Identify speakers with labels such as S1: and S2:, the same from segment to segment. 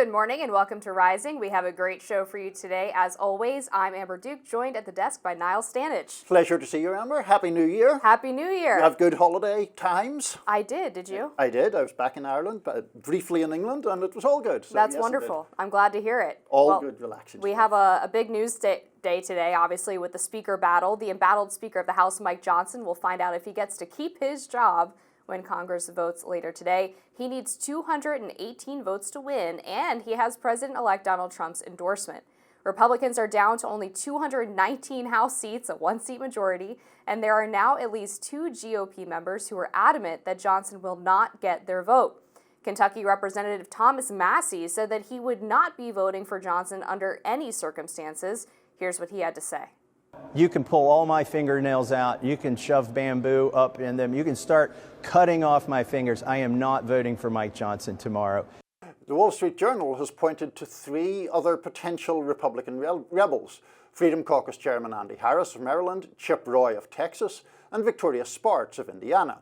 S1: Good morning and welcome to Rising. We have a great show for you today. As always, I'm Amber Duke, joined at the desk by Niall Stanage.
S2: Pleasure to see you, Amber. Happy New Year.
S1: Happy New Year.
S2: You have good holiday times?
S1: I did you?
S2: I did. I was back in Ireland, but briefly in England, and it was all good. So
S1: That's
S2: yes,
S1: wonderful. I'm glad to hear it.
S2: All good, relaxing.
S1: We have a big news day today, obviously, with the speaker battle. The embattled Speaker of the House, Mike Johnson, will find out if he gets to keep his job when Congress votes later today. He needs 218 votes to win, and he has President-elect Donald Trump's endorsement. Republicans are down to only 219 House seats, a one-seat majority, and there are now at least 2 GOP members who are adamant that Johnson will not get their vote. Kentucky Representative Thomas Massie said that he would not be voting for Johnson under any circumstances. Here's what he had to say.
S3: You can pull all my fingernails out. You can shove bamboo up in them. You can start cutting off my fingers. I am not voting for Mike Johnson tomorrow.
S2: The Wall Street Journal has pointed to 3 other potential Republican rebels: Freedom Caucus Chairman Andy Harris of Maryland, Chip Roy of Texas, and Victoria Spartz of Indiana.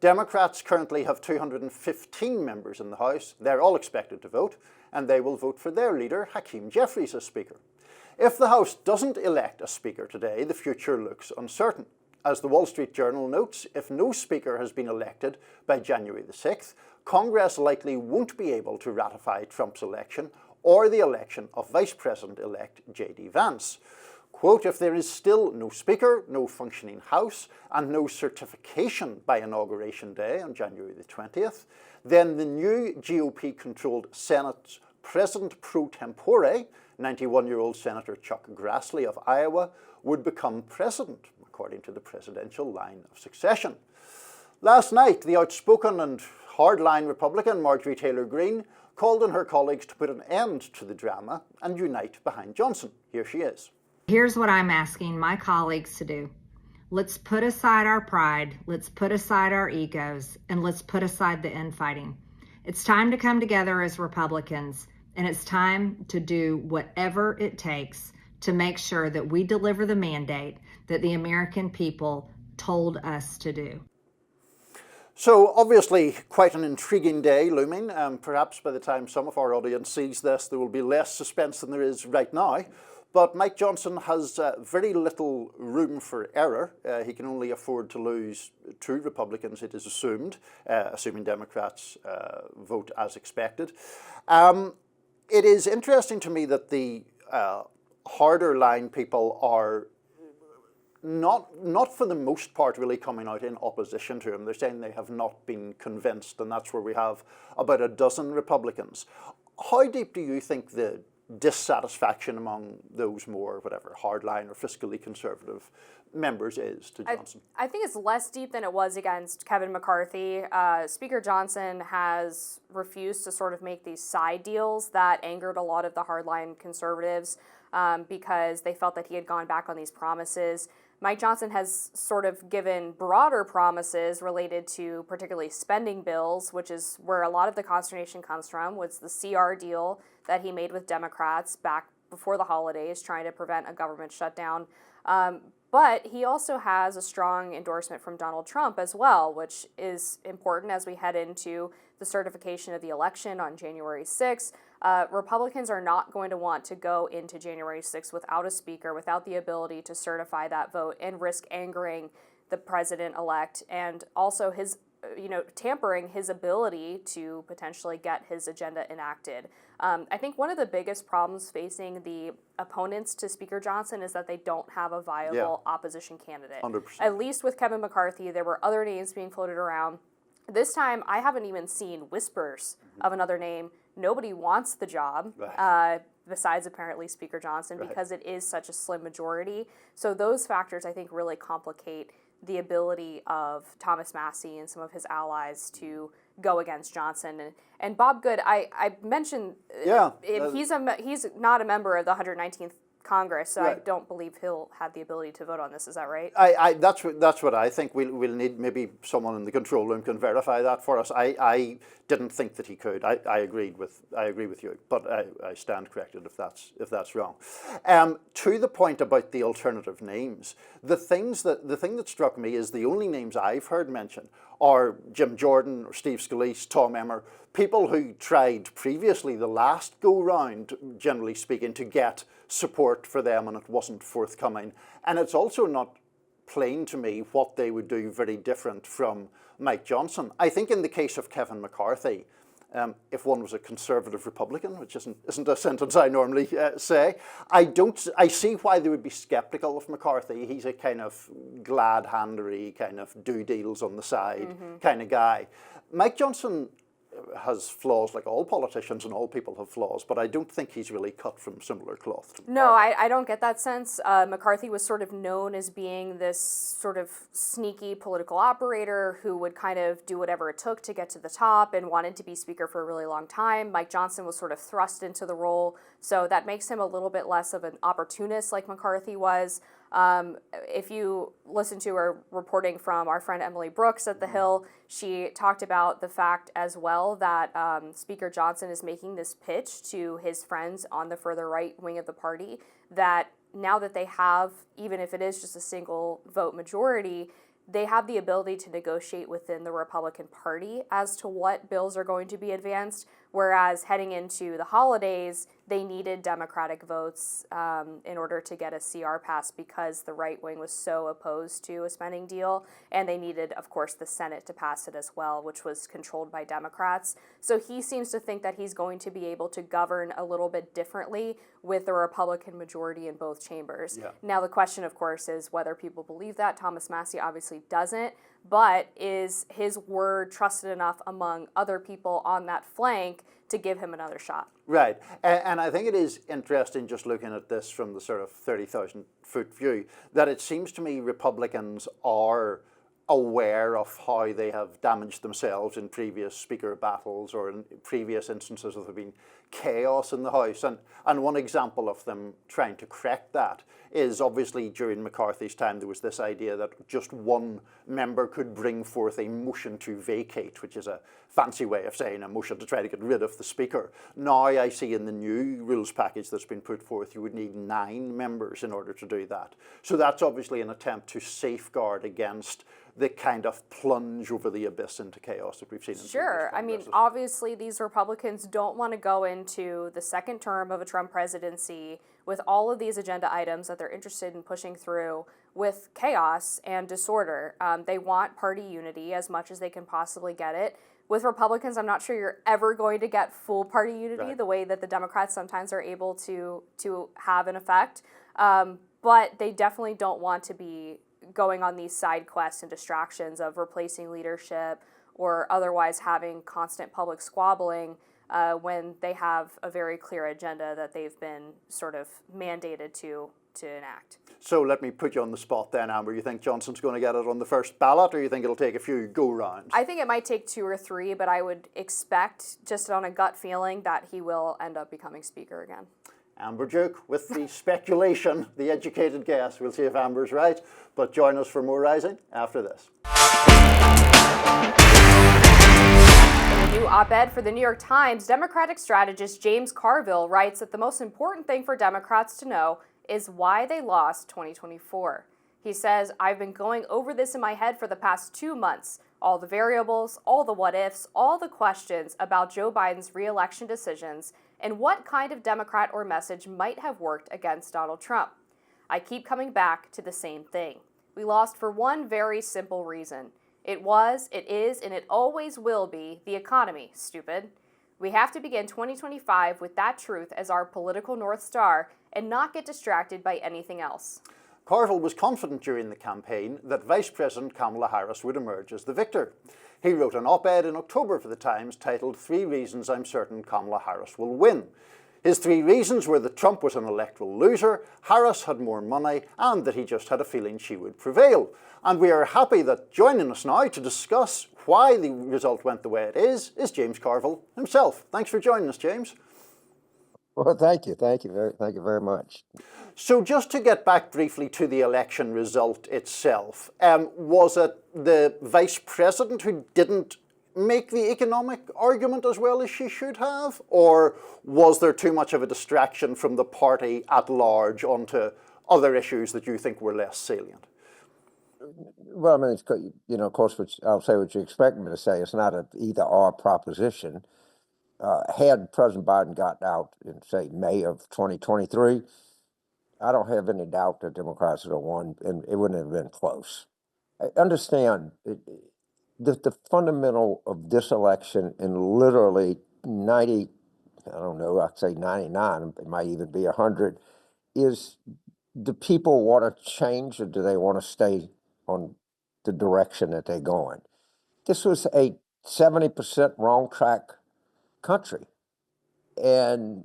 S2: Democrats currently have 215 members in the House. They're all expected to vote, and they will vote for their leader, Hakeem Jeffries, as Speaker. If the House doesn't elect a Speaker today, the future looks uncertain. As the Wall Street Journal notes, if no Speaker has been elected by January the 6th, Congress likely won't be able to ratify Trump's election or the election of Vice President-elect J.D. Vance. Quote, if there is still no Speaker, no functioning House, and no certification by Inauguration Day on January the 20th, then the new GOP-controlled Senate's President pro tempore, 91-year-old Senator Chuck Grassley of Iowa, would become president, according to the presidential line of succession. Last night, the outspoken and hardline Republican Marjorie Taylor Greene called on her colleagues to put an end to the drama and unite behind Johnson. Here she is.
S4: Here's what I'm asking my colleagues to do. Let's put aside our pride, let's put aside our egos, and let's put aside the infighting. It's time to come together as Republicans, and it's time to do whatever it takes to make sure that we deliver the mandate that the American people told us to do.
S2: So obviously quite an intriguing day looming. Perhaps by the time some of our audience sees this, there will be less suspense than there is right now. But Mike Johnson has very little room for error. He can only afford to lose 2 Republicans, it is assumed, assuming Democrats vote as expected. It is interesting to me that the harder line people are not for the most part really coming out in opposition to him. They're saying they have not been convinced, and that's where we have about a dozen Republicans. How deep do you think the dissatisfaction among those more, hardline or fiscally conservative members is to Johnson?
S1: I think it's less deep than it was against Kevin McCarthy. Speaker Johnson has refused to sort of make these side deals that angered a lot of the hardline conservatives because they felt that he had gone back on these promises. Mike Johnson has sort of given broader promises related to particularly spending bills, which is where a lot of the consternation comes from, was the CR deal that he made with Democrats back before the holidays, trying to prevent a government shutdown. But he also has a strong endorsement from Donald Trump as well, which is important as we head into the certification of the election on January 6th. Republicans are not going to want to go into January 6th without a speaker, without the ability to certify that vote and risk angering the president-elect and also his, tampering his ability to potentially get his agenda enacted. I think one of the biggest problems facing the opponents to Speaker Johnson is that they don't have a viable opposition candidate.
S2: 100%.
S1: At least with Kevin McCarthy, there were other names being floated around. This time, I haven't even seen whispers of another name. Nobody wants the job, besides apparently Speaker Johnson, because it is such a slim majority. So those factors, I think, really complicate the ability of Thomas Massie and some of his allies to go against Johnson. And Bob Good, I mentioned he's not a member of the 119th Congress, so I don't believe he'll have the ability to vote on this. Is that right?
S2: That's what I think. We'll need, maybe someone in the control room can verify that for us. I didn't think that he could. I agree with you, but I stand corrected if that's wrong. To the point about the alternative names, the thing that struck me is the only names I've heard mentioned or Jim Jordan or Steve Scalise, Tom Emmer, people who tried previously the last go-round, generally speaking, to get support for them, and it wasn't forthcoming. And it's also not plain to me what they would do very different from Mike Johnson. I think in the case of Kevin McCarthy, if one was a conservative Republican, which isn't a sentence I normally say, I see why they would be sceptical of McCarthy. He's a kind of glad-handery, kind of do deals on the side kind of guy. Mike Johnson has flaws like all politicians, and all people have flaws, but I don't think he's really cut from similar cloth.
S1: No, I don't get that sense. McCarthy was sort of known as being this sort of sneaky political operator who would kind of do whatever it took to get to the top and wanted to be speaker for a really long time. Mike Johnson was sort of thrust into the role, so that makes him a little bit less of an opportunist like McCarthy was. If you listen to our reporting from our friend Emily Brooks at The Hill, she talked about the fact as well that Speaker Johnson is making this pitch to his friends on the further right wing of the party that now that they have, even if it is just a single vote majority, they have the ability to negotiate within the Republican Party as to what bills are going to be advanced, whereas heading into the holidays, they needed Democratic votes in order to get a CR passed because the right wing was so opposed to a spending deal, and they needed, of course, the Senate to pass it as well, which was controlled by Democrats. So he seems to think that he's going to be able to govern a little bit differently with a Republican majority in both chambers.
S2: Yeah.
S1: Now, the question, of course, is whether people believe that. Thomas Massie obviously doesn't, but is his word trusted enough among other people on that flank to give him another shot?
S2: Right, and I think it is interesting just looking at this from the sort of 30,000-foot view, that it seems to me Republicans are aware of how they have damaged themselves in previous speaker battles or in previous instances where there have been chaos in the House. And one example of them trying to correct that is obviously during McCarthy's time there was this idea that just one member could bring forth a motion to vacate, which is a fancy way of saying a motion to try to get rid of the Speaker. Now I see in the new rules package that's been put forth you would need 9 members in order to do that. So that's obviously an attempt to safeguard against the kind of plunge over the abyss into chaos that we've seen in
S1: Sure. I mean, obviously these Republicans don't want to go into the second term of a Trump presidency with all of these agenda items that they're interested in pushing through with chaos and disorder. They want party unity as much as they can possibly get it. With Republicans, I'm not sure you're ever going to get full party unity the way that the Democrats sometimes are able to have an effect. But they definitely don't want to be going on these side quests and distractions of replacing leadership or otherwise having constant public squabbling when they have a very clear agenda that they've been sort of mandated to enact.
S2: So let me put you on the spot then, Amber. You think Johnson's going to get it on the first ballot, or you think it'll take a few go-rounds?
S1: I think it might take 2 or 3, but I would expect, just on a gut feeling, that he will end up becoming Speaker again.
S2: Amber Duke with the speculation, the educated guess. We'll see if Amber's right, but join us for more Rising after this.
S1: In a new op-ed for the New York Times, Democratic strategist James Carville writes that the most important thing for Democrats to know is why they lost 2024. He says, "I've been going over this in my head for the past 2 months. All the variables, all the what-ifs, all the questions about Joe Biden's re-election decisions and what kind of Democrat or message might have worked against Donald Trump. I keep coming back to the same thing. We lost for one very simple reason. It was, it is, and it always will be the economy, stupid. We have to begin 2025 with that truth as our political North Star and not get distracted by anything else."
S2: Carville was confident during the campaign that Vice President Kamala Harris would emerge as the victor. He wrote an op-ed in October for the Times titled 3 Reasons I'm Certain Kamala Harris Will Win. His 3 reasons were that Trump was an electoral loser, Harris had more money, and that he just had a feeling she would prevail. And we are happy that joining us now to discuss why the result went the way it is James Carville himself. Thanks for joining us, James.
S5: Well, thank you very much.
S2: So just to get back briefly to the election result itself, was it the Vice President who didn't make the economic argument as well as she should have? Or was there too much of a distraction from the party at large onto other issues that you think were less salient?
S5: Well, I mean, it's, of course, I'll say what you expect me to say. It's not an either-or proposition. Had President Biden gotten out in, say, May of 2023, I don't have any doubt that Democrats would have won, and it wouldn't have been close. I understand the fundamental of this election in literally 90, I don't know, I'd say 99, it might even be 100, is do people want to change or do they want to stay on the direction that they're going? This was a 70% wrong track country. And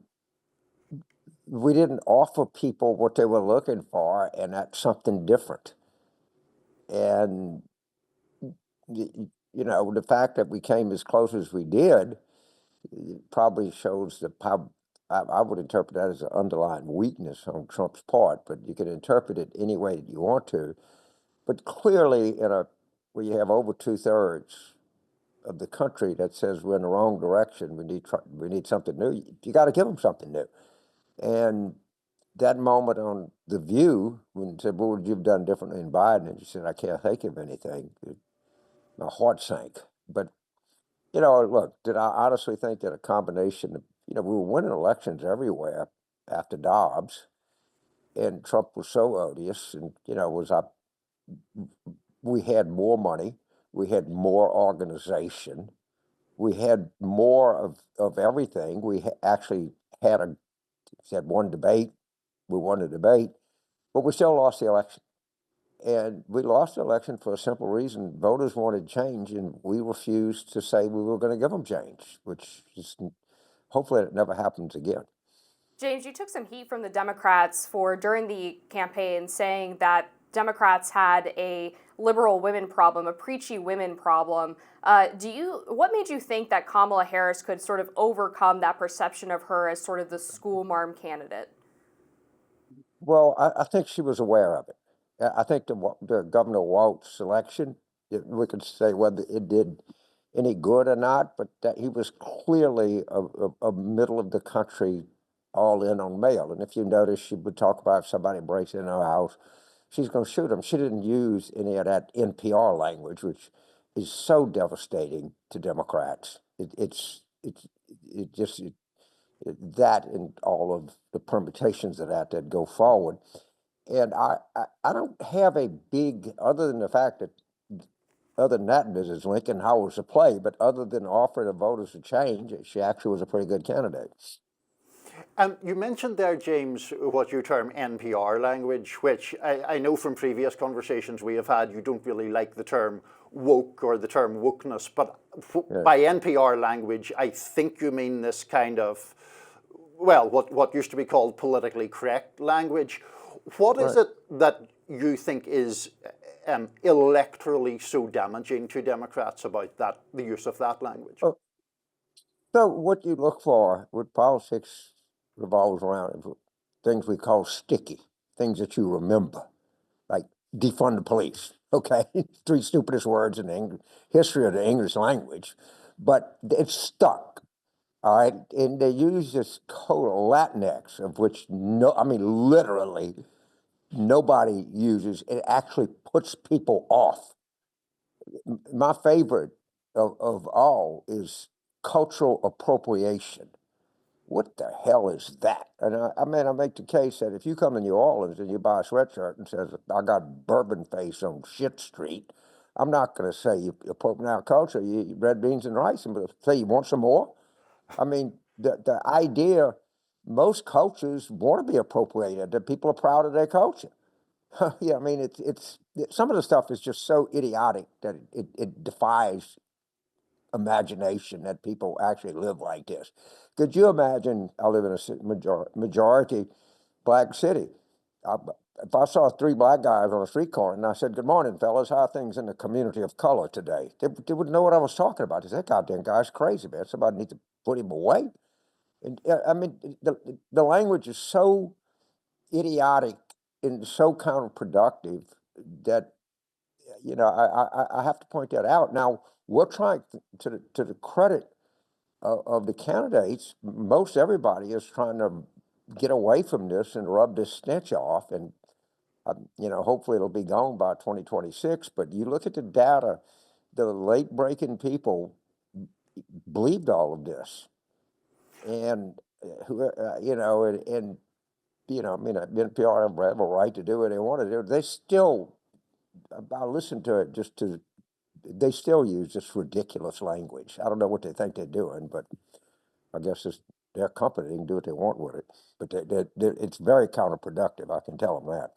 S5: we didn't offer people what they were looking for, and that's something different. And, the fact that we came as close as we did probably shows how I would interpret that as an underlying weakness on Trump's part, but you can interpret it any way that you want to. But clearly, where you have over 2/3 of the country that says we're in the wrong direction, we need something new. You got to give them something new. And that moment on The View, when you said, "What would you have done differently in Biden?" and you said, "I can't think of anything," my heart sank. But look, did I honestly think that a combination of, we were winning elections everywhere after Dobbs, and Trump was so odious, and we had more money, we had more organization, we had more of everything. We actually had one debate, we won the debate, but we still lost the election. And we lost the election for a simple reason. Voters wanted change, and we refused to say we were going to give them change, which is hopefully it never happens again.
S1: James, you took some heat from the Democrats during the campaign, saying that Democrats had a liberal women problem, a preachy women problem. What made you think that Kamala Harris could sort of overcome that perception of her as sort of the school marm candidate?
S5: Well, I think she was aware of it. I think the Governor Walz election, we could say whether it did any good or not, but that he was clearly a middle of the country, all in on mail. And if you notice, she would talk about if somebody breaks in her house, she's going to shoot them. She didn't use any of that NPR language, which is so devastating to Democrats. That and all of the permutations of that go forward. And I don't have a big, other than that, Mrs. Lincoln, how was the play? But other than offering the voters a change, she actually was a pretty good candidate.
S2: You mentioned there, James, what you term NPR language, which I know from previous conversations we have had, you don't really like the term woke or the term wokeness, but by NPR language, I think you mean this kind of, well, what used to be called politically correct language. What is it that you think is electorally so damaging to Democrats about the use of that language?
S5: So what you look for with politics revolves around things we call sticky, things that you remember, like defund the police. Okay, 3 stupidest words in the history of the English language, but it's stuck. All right, and they use this code of Latinx, of which literally nobody uses. It actually puts people off. My favorite of all is cultural appropriation. What the hell is that? And I make the case that if you come to New Orleans and you buy a sweatshirt and says, "I got bourbon face on shit street," I'm not going to say you appropriate our culture. You eat red beans and rice, and say you want some more. I mean, the idea, most cultures want to be appropriated, that people are proud of their culture. Yeah, I mean, it's some of the stuff is just so idiotic that it defies imagination that people actually live like this. Could you imagine? I live in a majority black city. If I saw 3 black guys on a street corner and I said, "Good morning, fellas, how are things in the community of color today?" They wouldn't know what I was talking about. They said, "That goddamn guy's crazy, man. Somebody needs to put him away." And I mean, the language is so idiotic and so counterproductive that I have to point that out. Now, we're trying to the credit of the candidates, most everybody is trying to get away from this and rub this stench off. And Hopefully it'll be gone by 2026. But you look at the data, the late-breaking people believed all of this, and NPR have a right to do what they want to do. They still, I listen to it they still use this ridiculous language. I don't know what they think they're doing, but I guess it's their company. They can do what they want with it. But it's very counterproductive. I can tell them that.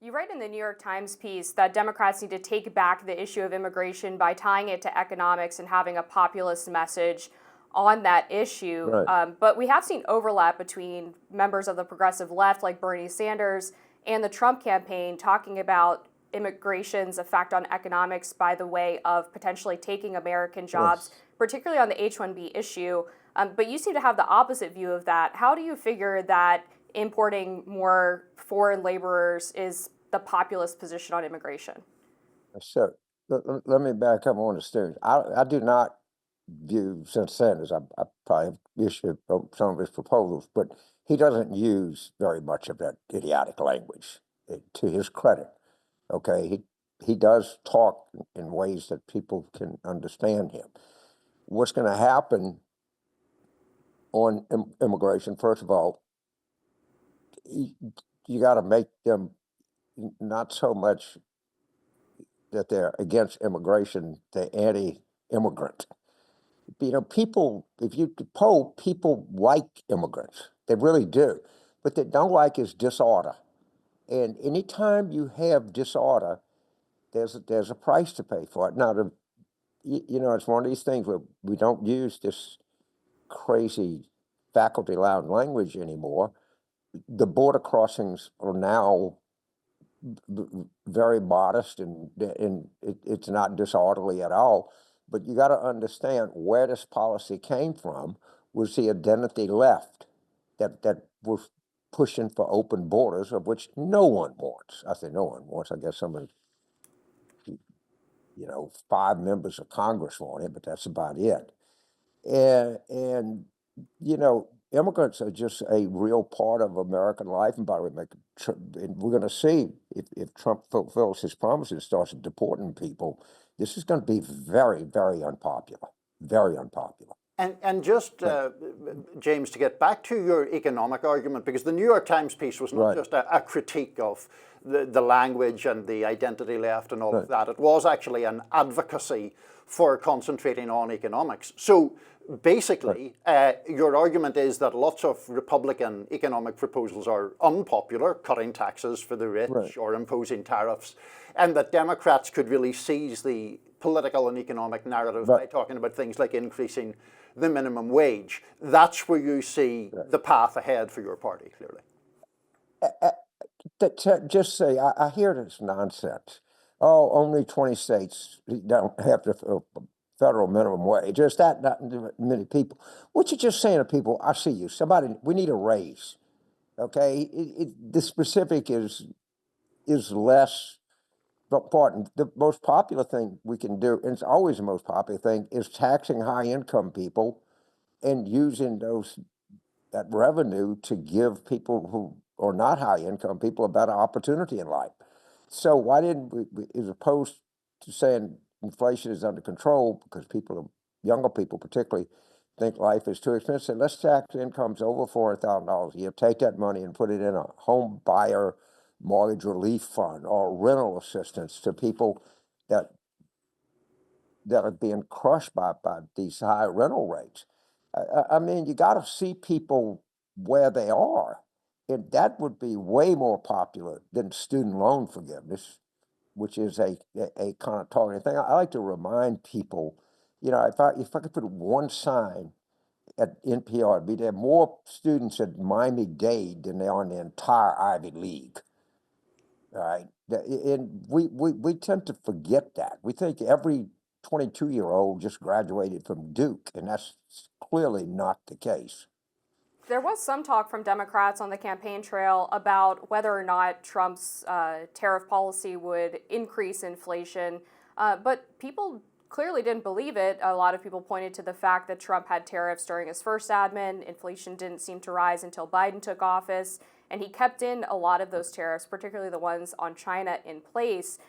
S1: You write in the New York Times piece that Democrats need to take back the issue of immigration by tying it to economics and having a populist message on that issue.
S5: Right.
S1: But we have seen overlap between members of the progressive left like Bernie Sanders and the Trump campaign talking about immigration's effect on economics by the way of potentially taking American jobs,
S5: Yes.
S1: particularly on the H-1B issue. But you seem to have the opposite view of that. How do you figure that importing more foreign laborers is the populist position on immigration?
S5: So let me back up on the students. I do not view Senator Sanders. I probably have issued some of his proposals, but he doesn't use very much of that idiotic language, to his credit. Okay, he does talk in ways that people can understand him. What's going to happen on immigration? First of all, you got to make them not so much that they're against immigration, they're anti-immigrant. People, if you poll, people like immigrants. They really do. What they don't like is disorder. And anytime you have disorder, there's a price to pay for it. Now, it's one of these things where we don't use this crazy faculty loud language anymore. The border crossings are now very modest, and it's not disorderly at all. But you got to understand where this policy came from was the identity left that was pushing for open borders, of which no one wants. I say no one wants. I guess some of 5 members of Congress want it, but that's about it. And immigrants are just a real part of American life. And by the way, and we're going to see if Trump fulfills his promises and starts deporting people, this is going to be very, very unpopular. Very unpopular.
S2: And just, James, to get back to your economic argument, because the New York Times piece was not just a critique of the language and the identity left and all of that. It was actually an advocacy for concentrating on economics. So basically, your argument is that lots of Republican economic proposals are unpopular, cutting taxes for the rich or imposing tariffs, and that Democrats could really seize the political and economic narrative by talking about things like increasing the minimum wage. That's where you see the path ahead for your party, clearly.
S5: Just say, I hear this nonsense. Oh, only 20 states don't have the federal minimum wage. There's not many people. What you're just saying to people, I see you. We need a raise. Okay? The specific is less important. The most popular thing we can do, and it's always the most popular thing, is taxing high-income people and using that revenue to give people who are not high-income people a better opportunity in life. So why didn't we, as opposed to saying inflation is under control, because younger people particularly, think life is too expensive, let's tax incomes over $400,000 a year, take that money and put it in a home buyer mortgage relief fund or rental assistance to people that are being crushed by these high rental rates. I mean, you got to see people where they are, and that would be way more popular than student loan forgiveness, which is a kind of targeted thing. I like to remind people, if I could put one sign at NPR, it'd be there are more students at Miami-Dade than there are in the entire Ivy League. All right, and we tend to forget that. We think every 22-year-old just graduated from Duke, and that's clearly not the case.
S1: There was some talk from Democrats on the campaign trail about whether or not Trump's tariff policy would increase inflation, but people clearly didn't believe it. A lot of people pointed to the fact that Trump had tariffs during his first admin. Inflation didn't seem to rise until Biden took office. and he kept in a lot of those tariffs, particularly the ones on China, in place.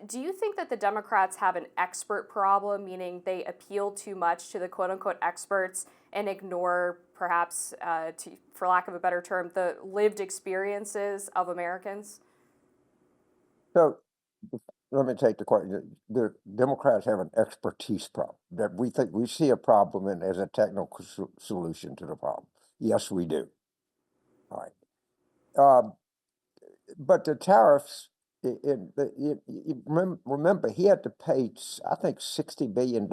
S1: Do you think that the Democrats have an expert problem, meaning they appeal too much to the quote-unquote experts and ignore, perhaps, for lack of a better term, the lived experiences of Americans?
S5: So let me take the question. The Democrats have an expertise problem that we think we see a problem and as a technical solution to the problem. Yes, we do. All right. But the tariffs, remember, he had to pay, I think, $60 billion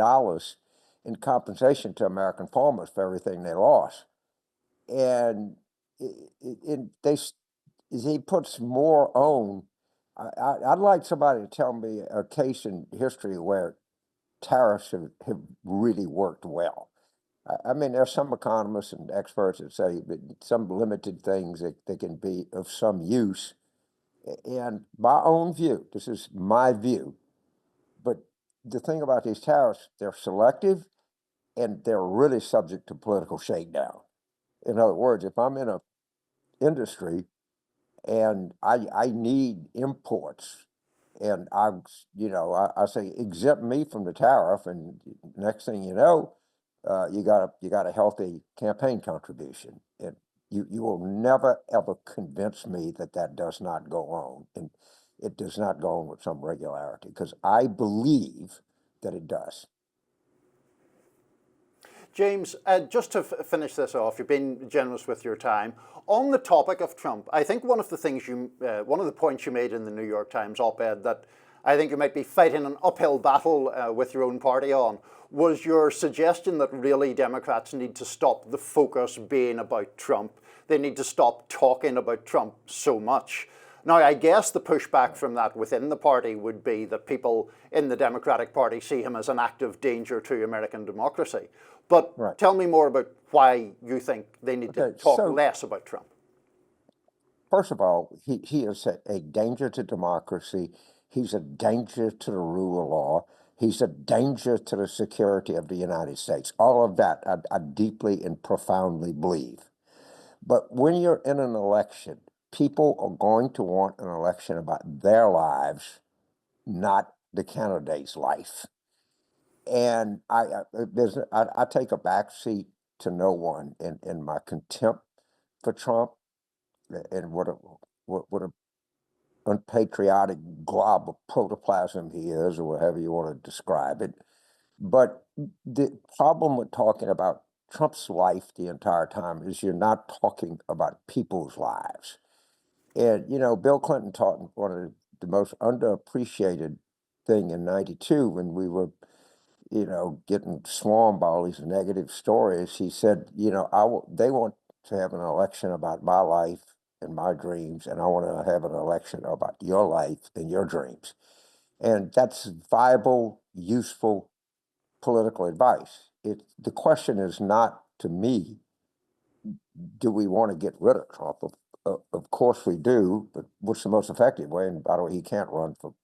S5: in compensation to American farmers for everything they lost. And he puts more on. I'd like somebody to tell me a case in history where tariffs have really worked well. I mean, there's some economists and experts that say that some limited things that can be of some use. And my own view, this is my view, but the thing about these tariffs, they're selective and they're really subject to political shakedown. In other words, if I'm in an industry and I need imports, and I say exempt me from the tariff, and next thing you know, you got a healthy campaign contribution, and you will never ever convince me that that does not go on, and it does not go on with some regularity, because I believe that it does.
S2: James, just to finish this off, you've been generous with your time. On the topic of Trump, I think one of the points you made in the New York Times op-ed that I think you might be fighting an uphill battle with your own party on was your suggestion that really Democrats need to stop the focus being about Trump. They need to stop talking about Trump so much. Now, I guess the pushback from that within the party would be that people in the Democratic Party see him as an active danger to American democracy. But tell me more about why you think they need to talk less about Trump.
S5: First of all, he is a danger to democracy. He's a danger to the rule of law. He's a danger to the security of the United States. All of that I deeply and profoundly believe. But when you're in an election, people are going to want an election about their lives, not the candidate's life. And I take a back seat to no one in my contempt for Trump and what a unpatriotic glob of protoplasm he is, or whatever you want to describe it. But the problem with talking about Trump's life the entire time is you're not talking about people's lives. And, Bill Clinton taught one of the most underappreciated thing in '92 when we were, getting swarmed by all these negative stories. He said, they want to have an election about my life and my dreams, and I want to have an election about your life and your dreams. And that's viable, useful political advice. The question is not, to me, do we want to get rid of Trump? Of course we do, but what's the most effective way? And by the way, he can't run for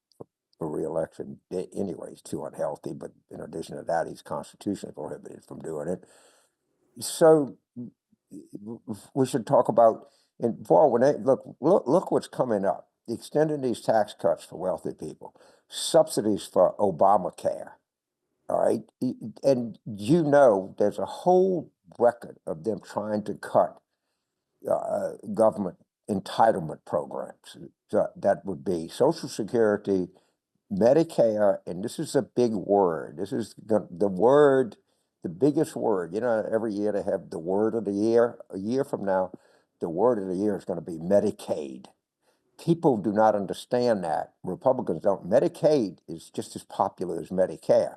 S5: re-election anyway. He's too unhealthy, but in addition to that, he's constitutionally prohibited from doing it. So we should talk about, look what's coming up. Extending these tax cuts for wealthy people, subsidies for Obamacare, all right? And there's a whole record of them trying to cut government entitlement programs. So that would be Social Security, Medicare, and this is a big word. This is the word, the biggest word. Every year they have the word of the year. A year from now, the word of the year is going to be Medicaid. People do not understand that. Republicans don't. Medicaid is just as popular as Medicare.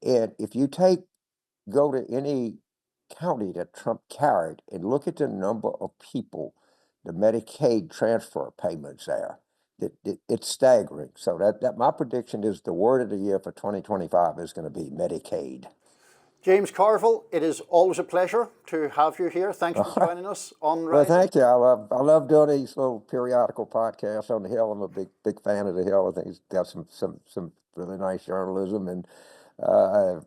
S5: And if you go to any county that Trump carried and look at the number of people, the Medicaid transfer payments there, it's staggering. So that my prediction is the word of the year for 2025 is going to be Medicaid.
S2: James Carville, it is always a pleasure to have you here. Thanks for joining us on Rising.
S5: Well, thank you. I love doing these little periodical podcasts on the Hill. I'm a big fan of the Hill. I think it's got some really nice journalism, and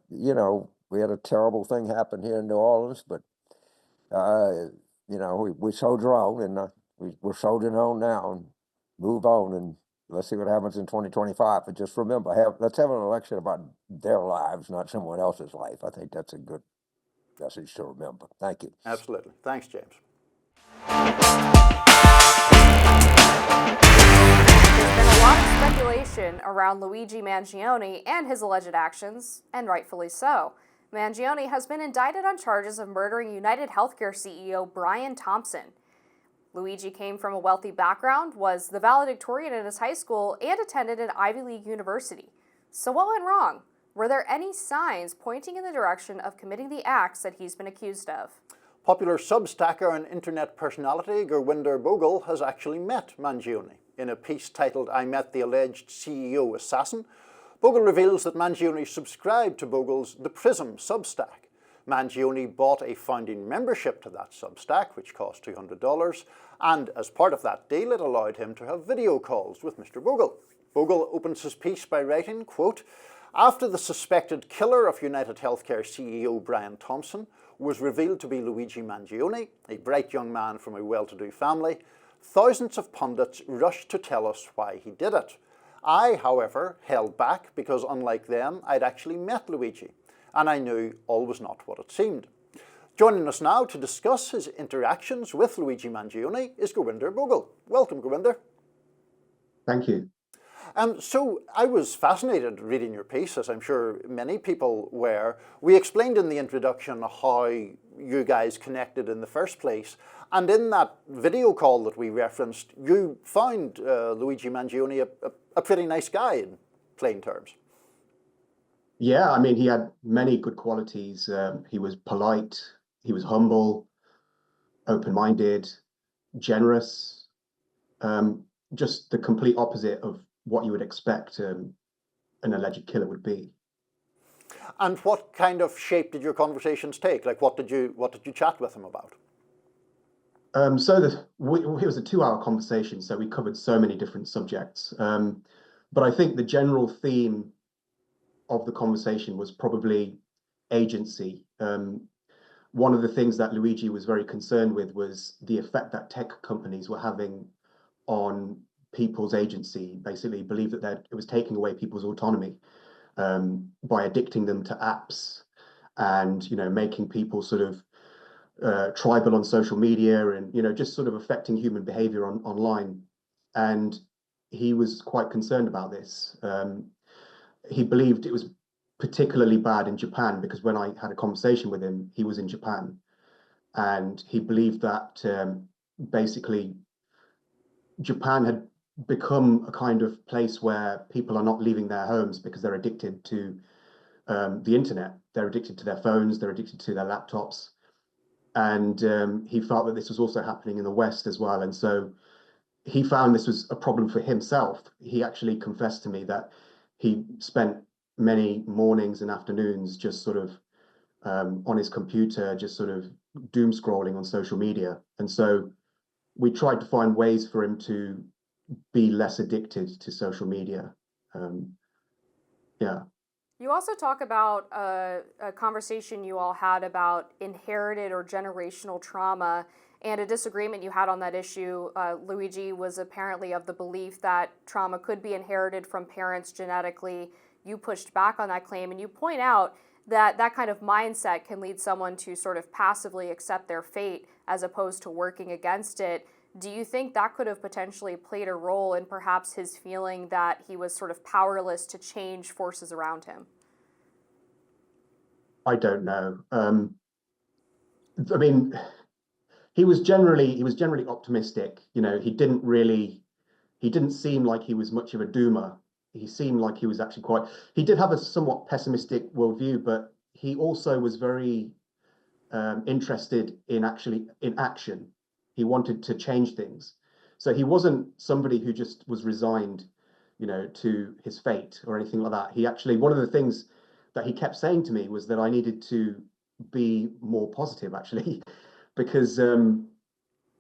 S5: we had a terrible thing happen here in New Orleans, but we soldier on, and we're soldiering on now and move on, and let's see what happens in 2025. But just remember, let's have an election about their lives, not someone else's life. I think that's a good message to remember. Thank you.
S2: Absolutely. Thanks, James.
S1: There's been a lot of speculation around Luigi Mangione and his alleged actions, and rightfully so. Mangione has been indicted on charges of murdering United Healthcare CEO Brian Thompson. Luigi came from a wealthy background, was the valedictorian at his high school, and attended an Ivy League university. So what went wrong? Were there any signs pointing in the direction of committing the acts that he's been accused of?
S2: Popular Substacker and internet personality Gurwinder Bhogal has actually met Mangione. In a piece titled "I Met the Alleged CEO Assassin," Bhogal reveals that Mangione subscribed to Bhogal's The Prism Substack. Mangione bought a founding membership to that Substack, which cost $200, and as part of that deal it allowed him to have video calls with Mr. Bhogal. Bhogal opens his piece by writing, quote, "After the suspected killer of United Healthcare CEO Brian Thompson was revealed to be Luigi Mangione, a bright young man from a well-to-do family, thousands of pundits rushed to tell us why he did it. I, however, held back because, unlike them, I'd actually met Luigi, and I knew all was not what it seemed." Joining us now to discuss his interactions with Luigi Mangione is Gurwinder Bhogal. Welcome, Gurwinder.
S6: Thank you.
S2: So I was fascinated reading your piece, as I'm sure many people were. We explained in the introduction how you guys connected in the first place, and in that video call that we referenced, you found Luigi Mangione a pretty nice guy, in plain terms.
S6: Yeah, I mean, he had many good qualities. He was polite, he was humble, open-minded, generous, just the complete opposite of what you would expect an alleged killer would be.
S2: And what kind of shape did your conversations take? Like, what did you chat with him about?
S6: So it was a 2-hour conversation, so we covered so many different subjects. But I think the general theme of the conversation was probably agency. One of the things that Luigi was very concerned with was the effect that tech companies were having on people's agency. Basically, he believed that it was taking away people's autonomy by addicting them to apps and, making people sort of tribal on social media and, just sort of affecting human behavior online. And he was quite concerned about this. He believed it was particularly bad in Japan because when I had a conversation with him, he was in Japan. And he believed that basically Japan had become a kind of place where people are not leaving their homes because they're addicted to the internet. They're addicted to their phones, they're addicted to their laptops. And he felt that this was also happening in the West as well. And so he found this was a problem for himself. He actually confessed to me that he spent many mornings and afternoons just sort of on his computer, just sort of doom scrolling on social media. And so we tried to find ways for him to be less addicted to social media. Yeah.
S1: You also talk about a conversation you all had about inherited or generational trauma and a disagreement you had on that issue. Luigi was apparently of the belief that trauma could be inherited from parents genetically. You pushed back on that claim, and you point out that that kind of mindset can lead someone to sort of passively accept their fate as opposed to working against it. Do you think that could have potentially played a role in perhaps his feeling that he was sort of powerless to change forces around him?
S6: I don't know. I mean, he was generally optimistic. He didn't seem like he was much of a doomer. He seemed like he was actually he did have a somewhat pessimistic worldview, but he also was very interested in action. He wanted to change things. So he wasn't somebody who just was resigned, to his fate or anything like that. He actually, one of the things that he kept saying to me was that I needed to be more positive, actually, because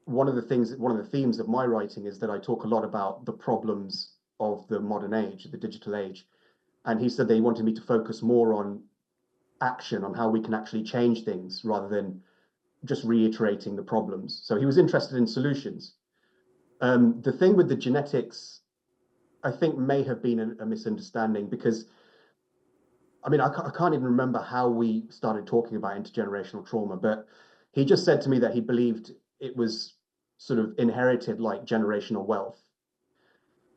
S6: one of the themes of my writing is that I talk a lot about the problems of the modern age, the digital age. And he said that he wanted me to focus more on action, on how we can actually change things rather than just reiterating the problems. So he was interested in solutions. The thing with the genetics, I think, may have been a misunderstanding because, I mean, I can't even remember how we started talking about intergenerational trauma, but he just said to me that he believed it was sort of inherited like generational wealth.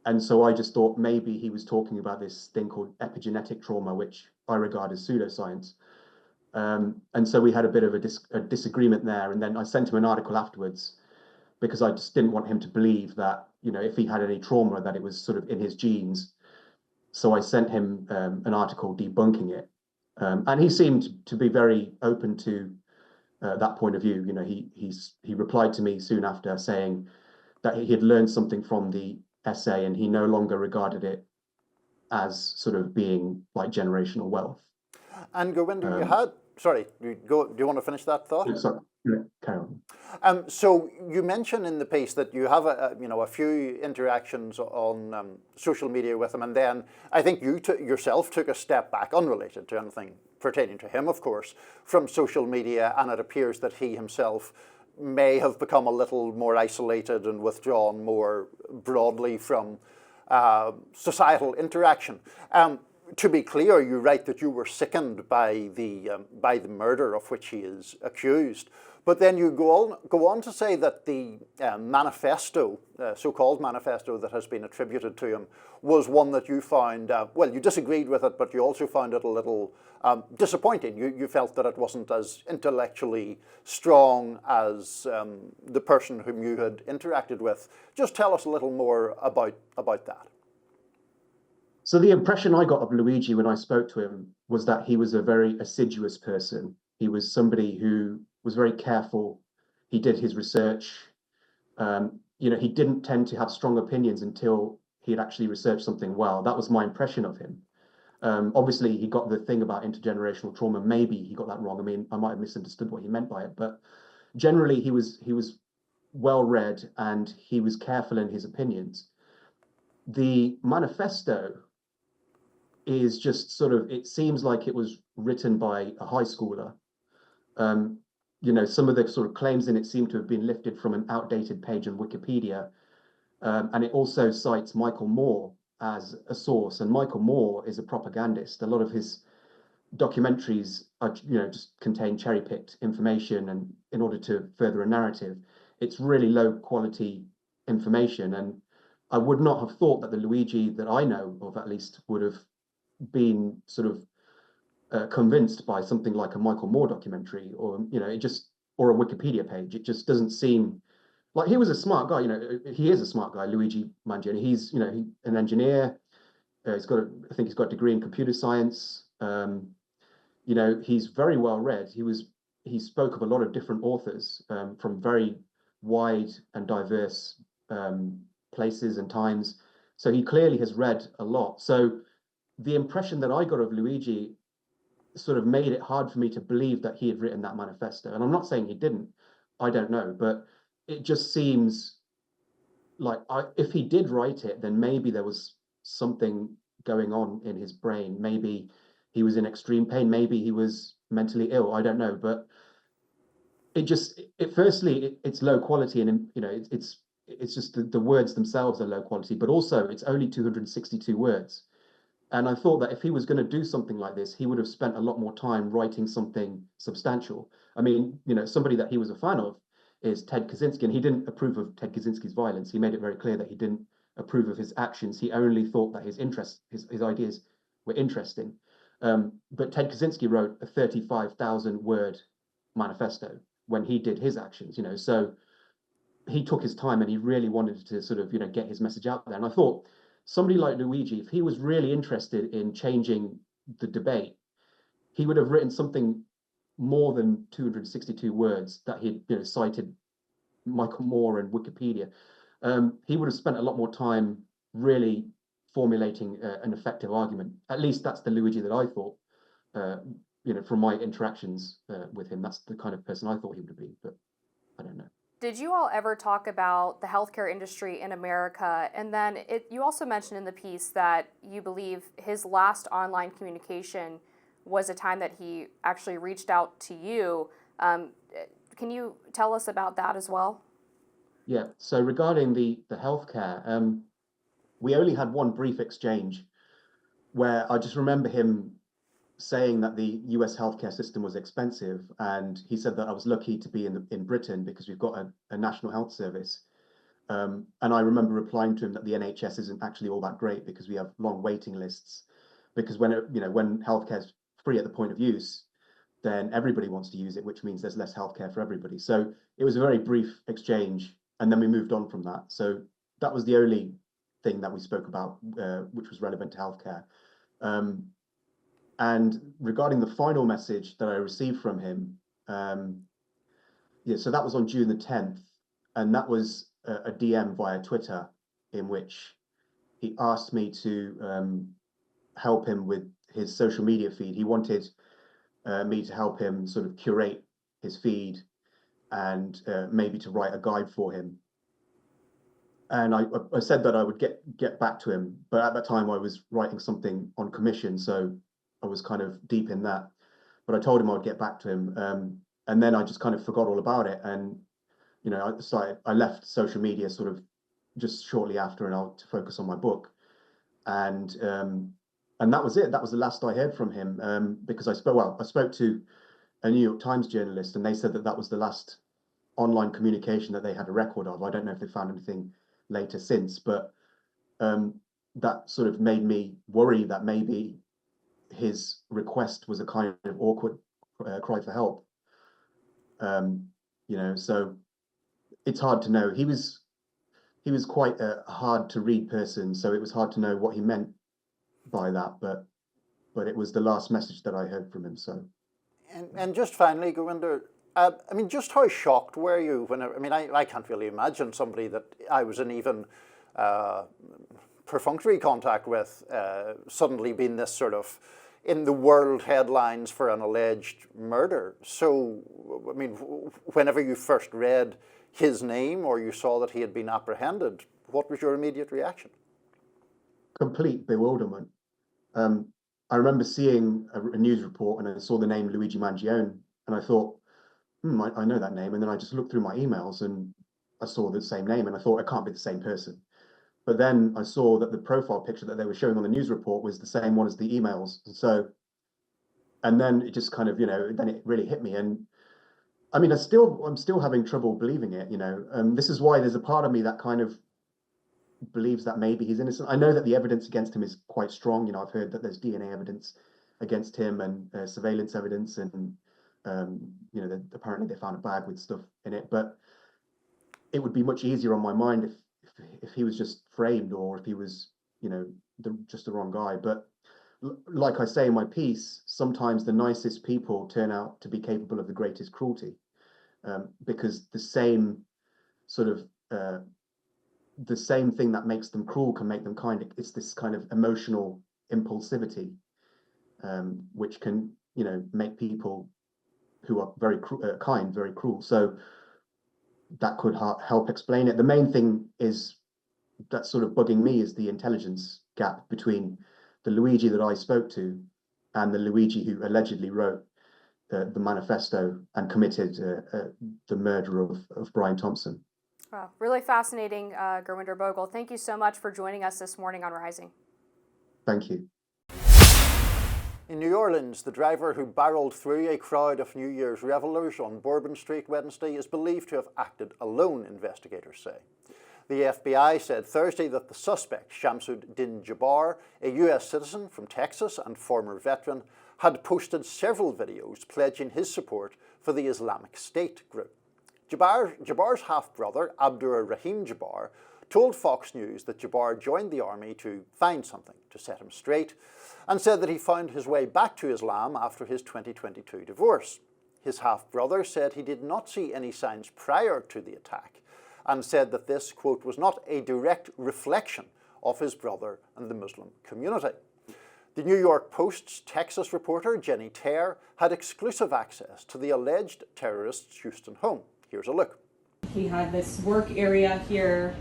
S6: And so I just thought maybe he was talking about this thing called epigenetic trauma, which I regard as pseudoscience. And so we had a bit of a disagreement there. And then I sent him an article afterwards because I just didn't want him to believe that, you know, if he had any trauma, that it was sort of in his genes. So I sent him an article debunking it. And he seemed to be very open to that point of view. You know, he replied to me soon after saying that he had learned something from the essay and he no longer regarded it as sort of being like generational wealth.
S2: And Gurwinder, you had, sorry, do you want to finish that thought?
S6: Sorry, carry on.
S2: So you mentioned in the piece that you have a few interactions on social media with him, and then I think you yourself took a step back, unrelated to anything pertaining to him, of course, from social media, and it appears that he himself may have become a little more isolated and withdrawn more broadly from societal interaction. To be clear, you write that you were sickened by the murder of which he is accused, but then you go on to say that the manifesto, so-called manifesto that has been attributed to him, was one that you found, well, you disagreed with it, but you also found it a little disappointing. You felt that it wasn't as intellectually strong as the person whom you had interacted with. Just tell us a little more about that.
S6: So the impression I got of Luigi when I spoke to him was that he was a very assiduous person. He was somebody who was very careful. He did his research. You know, he didn't tend to have strong opinions until he had actually researched something well. That was my impression of him. Obviously, he got the thing about intergenerational trauma. Maybe he got that wrong. I mean, I might have misunderstood what he meant by it, but generally he was well read and he was careful in his opinions. The manifesto is just sort of, it seems like it was written by a high schooler. You know, some of the sort of claims in it seem to have been lifted from an outdated page on Wikipedia. And it also cites Michael Moore as a source. And Michael Moore is a propagandist. A lot of his documentaries are, you know, just contain cherry-picked information and in order to further a narrative. It's really low quality information. And I would not have thought that the Luigi that I know of, at least, would have been sort of convinced by something like a Michael Moore documentary, or, you know, or a Wikipedia page. It just doesn't seem like he was a smart guy. You know, he is a smart guy, Luigi Mangione. He's, you know, an engineer. I think he's got a degree in computer science. You know, he's very well read. He spoke of a lot of different authors from very wide and diverse places and times. So he clearly has read a lot. So the impression that I got of Luigi sort of made it hard for me to believe that he had written that manifesto. And I'm not saying he didn't, I don't know, but it just seems like if he did write it, then maybe there was something going on in his brain. Maybe he was in extreme pain. Maybe he was mentally ill. I don't know, but it's low quality, and, you know, it's just the words themselves are low quality, but also it's only 262 words. And I thought that if he was going to do something like this, he would have spent a lot more time writing something substantial. I mean, you know, somebody that he was a fan of is Ted Kaczynski, and he didn't approve of Ted Kaczynski's violence. He made it very clear that he didn't approve of his actions. He only thought that his ideas were interesting. But Ted Kaczynski wrote a 35,000 word manifesto when he did his actions, you know, so he took his time and he really wanted to sort of, you know, get his message out there. And I thought, somebody like Luigi, if he was really interested in changing the debate, he would have written something more than 262 words that he'd, you know, cited Michael Moore and Wikipedia. He would have spent a lot more time really formulating an effective argument. At least that's the Luigi that I thought, you know, from my interactions with him. That's the kind of person I thought he would be, but I don't know.
S1: Did you all ever talk about the healthcare industry in America? And then you also mentioned in the piece that you believe his last online communication was a time that he actually reached out to you. Can you tell us about that as well?
S6: Yeah, so regarding the healthcare, we only had one brief exchange where I just remember him saying that the US healthcare system was expensive, and he said that I was lucky to be in Britain because we've got a national health service. And I remember replying to him that the NHS isn't actually all that great because we have long waiting lists. Because when healthcare is free at the point of use, then everybody wants to use it, which means there's less healthcare for everybody. So it was a very brief exchange, and then we moved on from that. So that was the only thing that we spoke about, which was relevant to healthcare. And regarding the final message that I received from him, so that was on June the 10th, and that was a DM via Twitter in which he asked me to help him with his social media feed. He wanted me to help him sort of curate his feed and maybe to write a guide for him. And I said that I would get back to him, but at that time I was writing something on commission, so I was kind of deep in that. But I told him I'd get back to him, and then I just kind of forgot all about it. And I left social media sort of just shortly after, and to focus on my book. And that was it. That was the last I heard from him, because I spoke to a New York Times journalist, and they said that was the last online communication that they had a record of. I don't know if they found anything later since, but that sort of made me worry that maybe his request was a kind of awkward cry for help. So it's hard to know. He was quite a hard to read person, so it was hard to know what he meant by that, but it was the last message that I heard from him. So,
S2: and just finally, Gurwinder, just how shocked were you when? I can't really imagine somebody that I was in even perfunctory contact with suddenly being this sort of in the world headlines for an alleged murder. So, whenever you first read his name or you saw that he had been apprehended, what was your immediate reaction?
S6: Complete bewilderment. I remember seeing a news report and I saw the name Luigi Mangione, and I thought, I know that name. And then I just looked through my emails and I saw the same name, and I thought it can't be the same person. But then I saw that the profile picture that they were showing on the news report was the same one as the emails. And then it just kind of, then it really hit me. And I'm still having trouble believing it, this is why there's a part of me that kind of believes that maybe he's innocent. I know that the evidence against him is quite strong. I've heard that there's DNA evidence against him and surveillance evidence, and apparently they found a bag with stuff in it. But it would be much easier on my mind if he was just framed, or if he was, just the wrong guy. But like I say in my piece, sometimes the nicest people turn out to be capable of the greatest cruelty, because the same sort of the same thing that makes them cruel can make them kind. It's this kind of emotional impulsivity, which can, make people who are very kind very cruel. So that could help explain it. The main thing is that's sort of bugging me is the intelligence gap between the Luigi that I spoke to and the Luigi who allegedly wrote the manifesto and committed the murder of Brian Thompson.
S1: Wow, really fascinating, Gurwinder Bhogal. Thank you so much for joining us this morning on Rising.
S6: Thank you.
S2: In New Orleans, the driver who barreled through a crowd of New Year's revelers on Bourbon Street Wednesday is believed to have acted alone, investigators say. The FBI said Thursday that the suspect, Shamsud Din Jabbar, a US citizen from Texas and former veteran, had posted several videos pledging his support for the Islamic State group. Jabbar's half-brother, Abdur Rahim Jabbar, told Fox News that Jabbar joined the army to find something to set him straight, and said that he found his way back to Islam after his 2022 divorce. His half-brother said he did not see any signs prior to the attack, and said that this, quote, was not a direct reflection of his brother and the Muslim community. The New York Post's Texas reporter, Jenny Terre, had exclusive access to the alleged terrorist's Houston home. Here's a look.
S7: He had this work area here,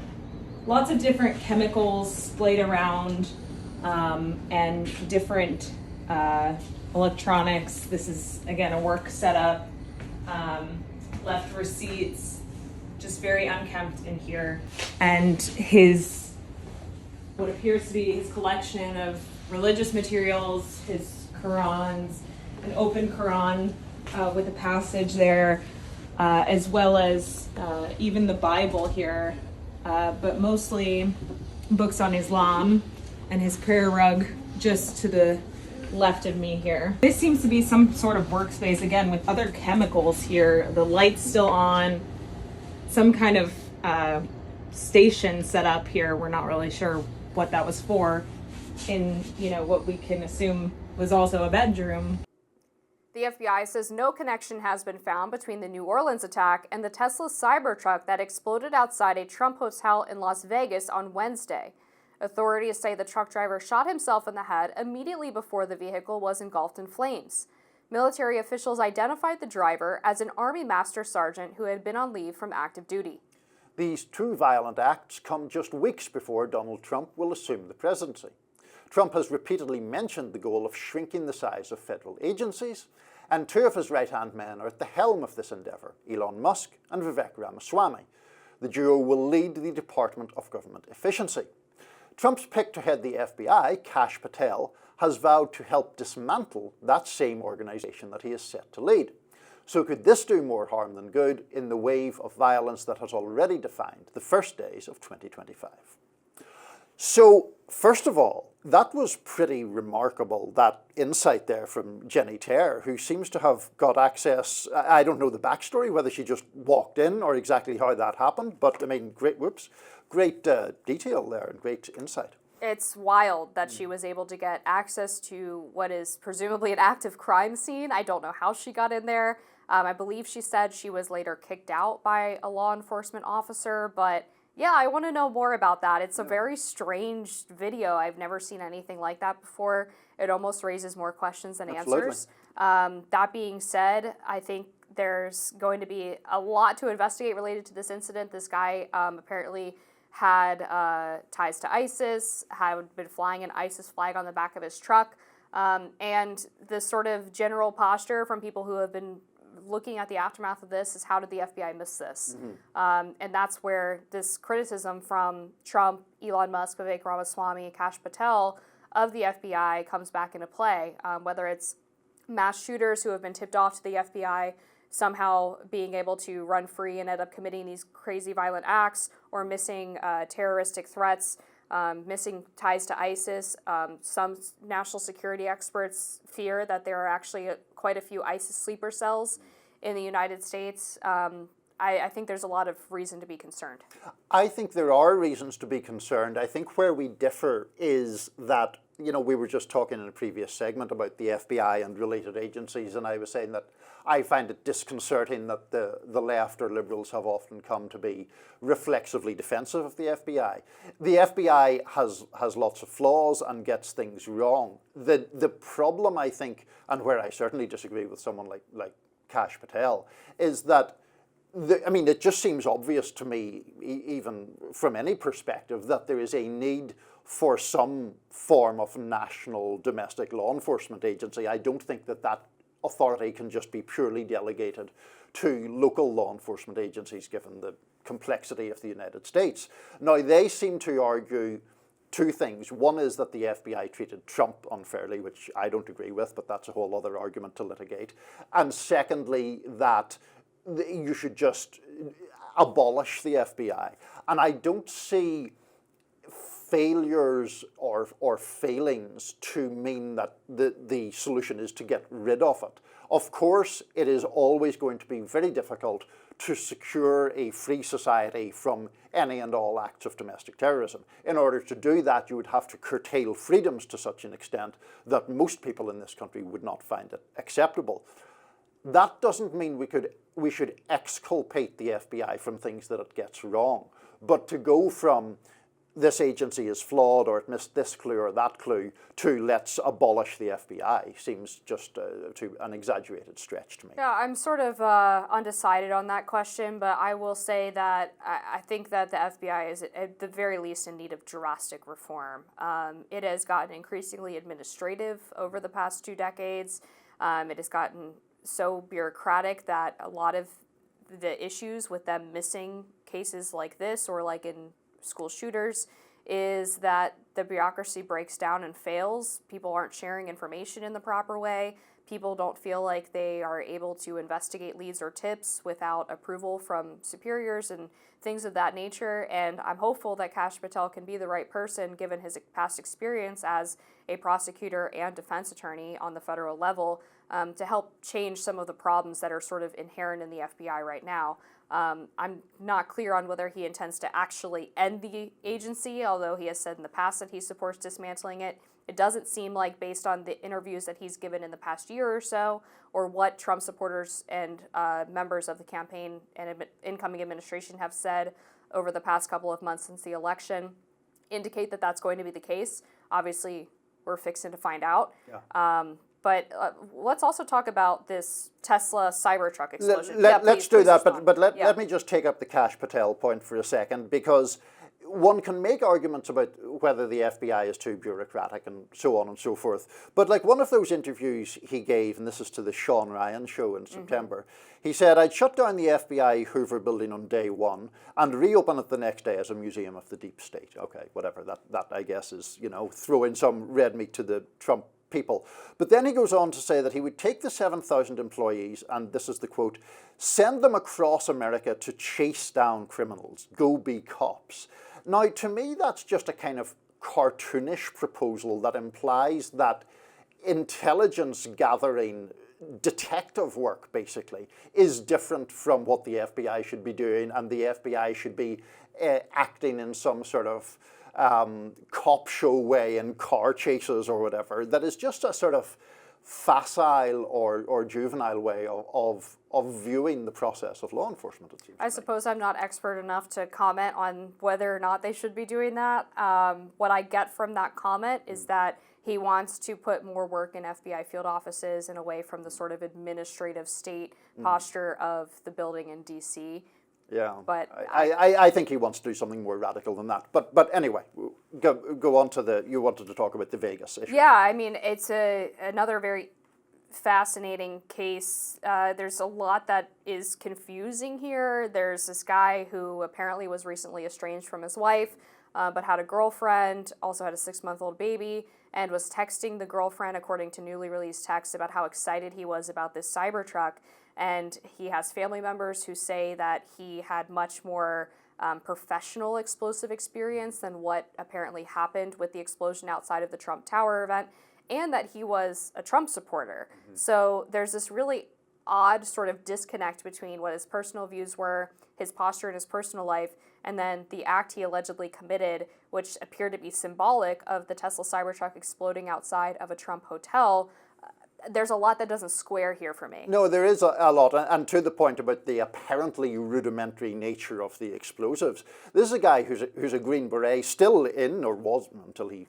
S7: lots of different chemicals splayed around, and different electronics. This is, again, a work setup. Left receipts. just very unkempt in here. And his, what appears to be his collection of religious materials, his Qurans, an open Quran with a passage there, as well as even the Bible here, but mostly books on Islam, and his prayer rug just to the left of me here. This seems to be some sort of workspace, again, with other chemicals here. The light's still on, some kind of station set up here. We're not really sure what that was for, in, you know, what we can assume was also a bedroom.
S1: The FBI says no connection has been found between the New Orleans attack and the Tesla Cybertruck that exploded outside a Trump hotel in Las Vegas on Wednesday. Authorities say the truck driver shot himself in the head immediately before the vehicle was engulfed in flames. Military officials identified the driver as an Army Master Sergeant who had been on leave from active duty.
S2: These two violent acts come just weeks before Donald Trump will assume the presidency. Trump has repeatedly mentioned the goal of shrinking the size of federal agencies, and two of his right-hand men are at the helm of this endeavour, Elon Musk and Vivek Ramaswamy. The duo will lead the Department of Government Efficiency. Trump's pick to head the FBI, Kash Patel, has vowed to help dismantle that same organisation that he is set to lead. So could this do more harm than good in the wave of violence that has already defined the first days of 2025? So, first of all, that was pretty remarkable, that insight there from Jenny Terre, who seems to have got access. I don't know the backstory, whether she just walked in or exactly how that happened, but I mean, great detail there and great insight.
S1: It's wild that she was able to get access to what is presumably an active crime scene. I don't know how she got in there. I believe she said she was later kicked out by a law enforcement officer, but yeah, I want to know more about that. It's a very strange video. I've never seen anything like that before. It almost raises more questions than answers. That being said, I think there's going to be a lot to investigate related to this incident. This guy apparently had ties to ISIS, had been flying an ISIS flag on the back of his truck, and the sort of general posture from people who have been looking at the aftermath of this is, how did the FBI miss this? And that's where this criticism from Trump, Elon Musk, Vivek Ramaswamy, and Kash Patel of the FBI comes back into play, whether it's mass shooters who have been tipped off to the FBI somehow being able to run free and end up committing these crazy violent acts, or missing terroristic threats, missing ties to ISIS. Some national security experts fear that there are actually quite a few ISIS sleeper cells in the United States. I think there's a lot of reason to be concerned.
S2: I think there are reasons to be concerned. I think where we differ is that, you know, we were just talking in a previous segment about the FBI and related agencies, and I was saying that I find it disconcerting that the left or liberals have often come to be reflexively defensive of the FBI. The FBI has lots of flaws and gets things wrong. The problem, I think, and where I certainly disagree with someone like Kash Patel, is that it just seems obvious to me, even from any perspective, that there is a need for some form of national domestic law enforcement agency. I don't think that authority can just be purely delegated to local law enforcement agencies, given the complexity of the United States. Now, they seem to argue two things. One is that the FBI treated Trump unfairly, which I don't agree with, but that's a whole other argument to litigate. And secondly, that you should just abolish the FBI. And I don't see failures or failings to mean that the solution is to get rid of it. Of course, it is always going to be very difficult to secure a free society from any and all acts of domestic terrorism. In order to do that, you would have to curtail freedoms to such an extent that most people in this country would not find it acceptable. That doesn't mean we should exculpate the FBI from things that it gets wrong. But to go from this agency is flawed, or it missed this clue or that clue, to let's abolish the FBI seems just to an exaggerated stretch to me.
S1: Yeah, I'm sort of undecided on that question, but I will say that I think that the FBI is at the very least in need of drastic reform. It has gotten increasingly administrative over the past 2 decades. It has gotten so bureaucratic that a lot of the issues with them missing cases like this, or like in school shooters, is that the bureaucracy breaks down and fails. People aren't sharing information in the proper way. People don't feel like they are able to investigate leads or tips without approval from superiors and things of that nature. And I'm hopeful that Kash Patel can be the right person, given his past experience as a prosecutor and defense attorney on the federal level, to help change some of the problems that are sort of inherent in the FBI right now. I'm not clear on whether he intends to actually end the agency, although he has said in the past that he supports dismantling it. It doesn't seem like, based on the interviews that he's given in the past year or so, or what Trump supporters and members of the campaign and incoming administration have said over the past couple of months since the election, indicate that that's going to be the case. Obviously, we're fixing to find out. Yeah. But let's also talk about this Tesla Cybertruck explosion.
S2: Let's do that, but let me just take up the Kash Patel point for a second, because one can make arguments about whether the FBI is too bureaucratic and so on and so forth. But like one of those interviews he gave, and this is to the Sean Ryan show in September, he said, "I'd shut down the FBI Hoover building on day one and reopen it the next day as a museum of the deep state." Okay, whatever. That I guess is, throwing some red meat to the Trump people. But then he goes on to say that he would take the 7,000 employees, and this is the quote, "send them across America to chase down criminals, go be cops." Now, to me, that's just a kind of cartoonish proposal that implies that intelligence gathering, detective work, basically, is different from what the FBI should be doing, and the FBI should be acting in some sort of cop show way in car chases or whatever. That is just a sort of facile or juvenile way of viewing the process of law enforcement, it seems.
S1: I suppose I'm not expert enough to comment on whether or not they should be doing that. What I get from that comment is that he wants to put more work in FBI field offices and away from the sort of administrative state posture of the building in D.C.
S2: Yeah,
S1: but
S2: I think he wants to do something more radical than that. But anyway, go on to you wanted to talk about the Vegas issue.
S1: Yeah, I mean, it's another very fascinating case. There's a lot that is confusing here. There's this guy who apparently was recently estranged from his wife, but had a girlfriend, also had a 6-month-old baby, and was texting the girlfriend, according to newly released texts, about how excited he was about this Cybertruck. And he has family members who say that he had much more professional explosive experience than what apparently happened with the explosion outside of the Trump Tower event, and that he was a Trump supporter. So there's this really odd sort of disconnect between what his personal views were, his posture in his personal life, and then the act he allegedly committed, which appeared to be symbolic of the Tesla Cybertruck exploding outside of a Trump hotel. There's a lot that doesn't square here for me.
S2: No, there is a lot, and to the point about the apparently rudimentary nature of the explosives. This is a guy who's a Green Beret, still in, or was until he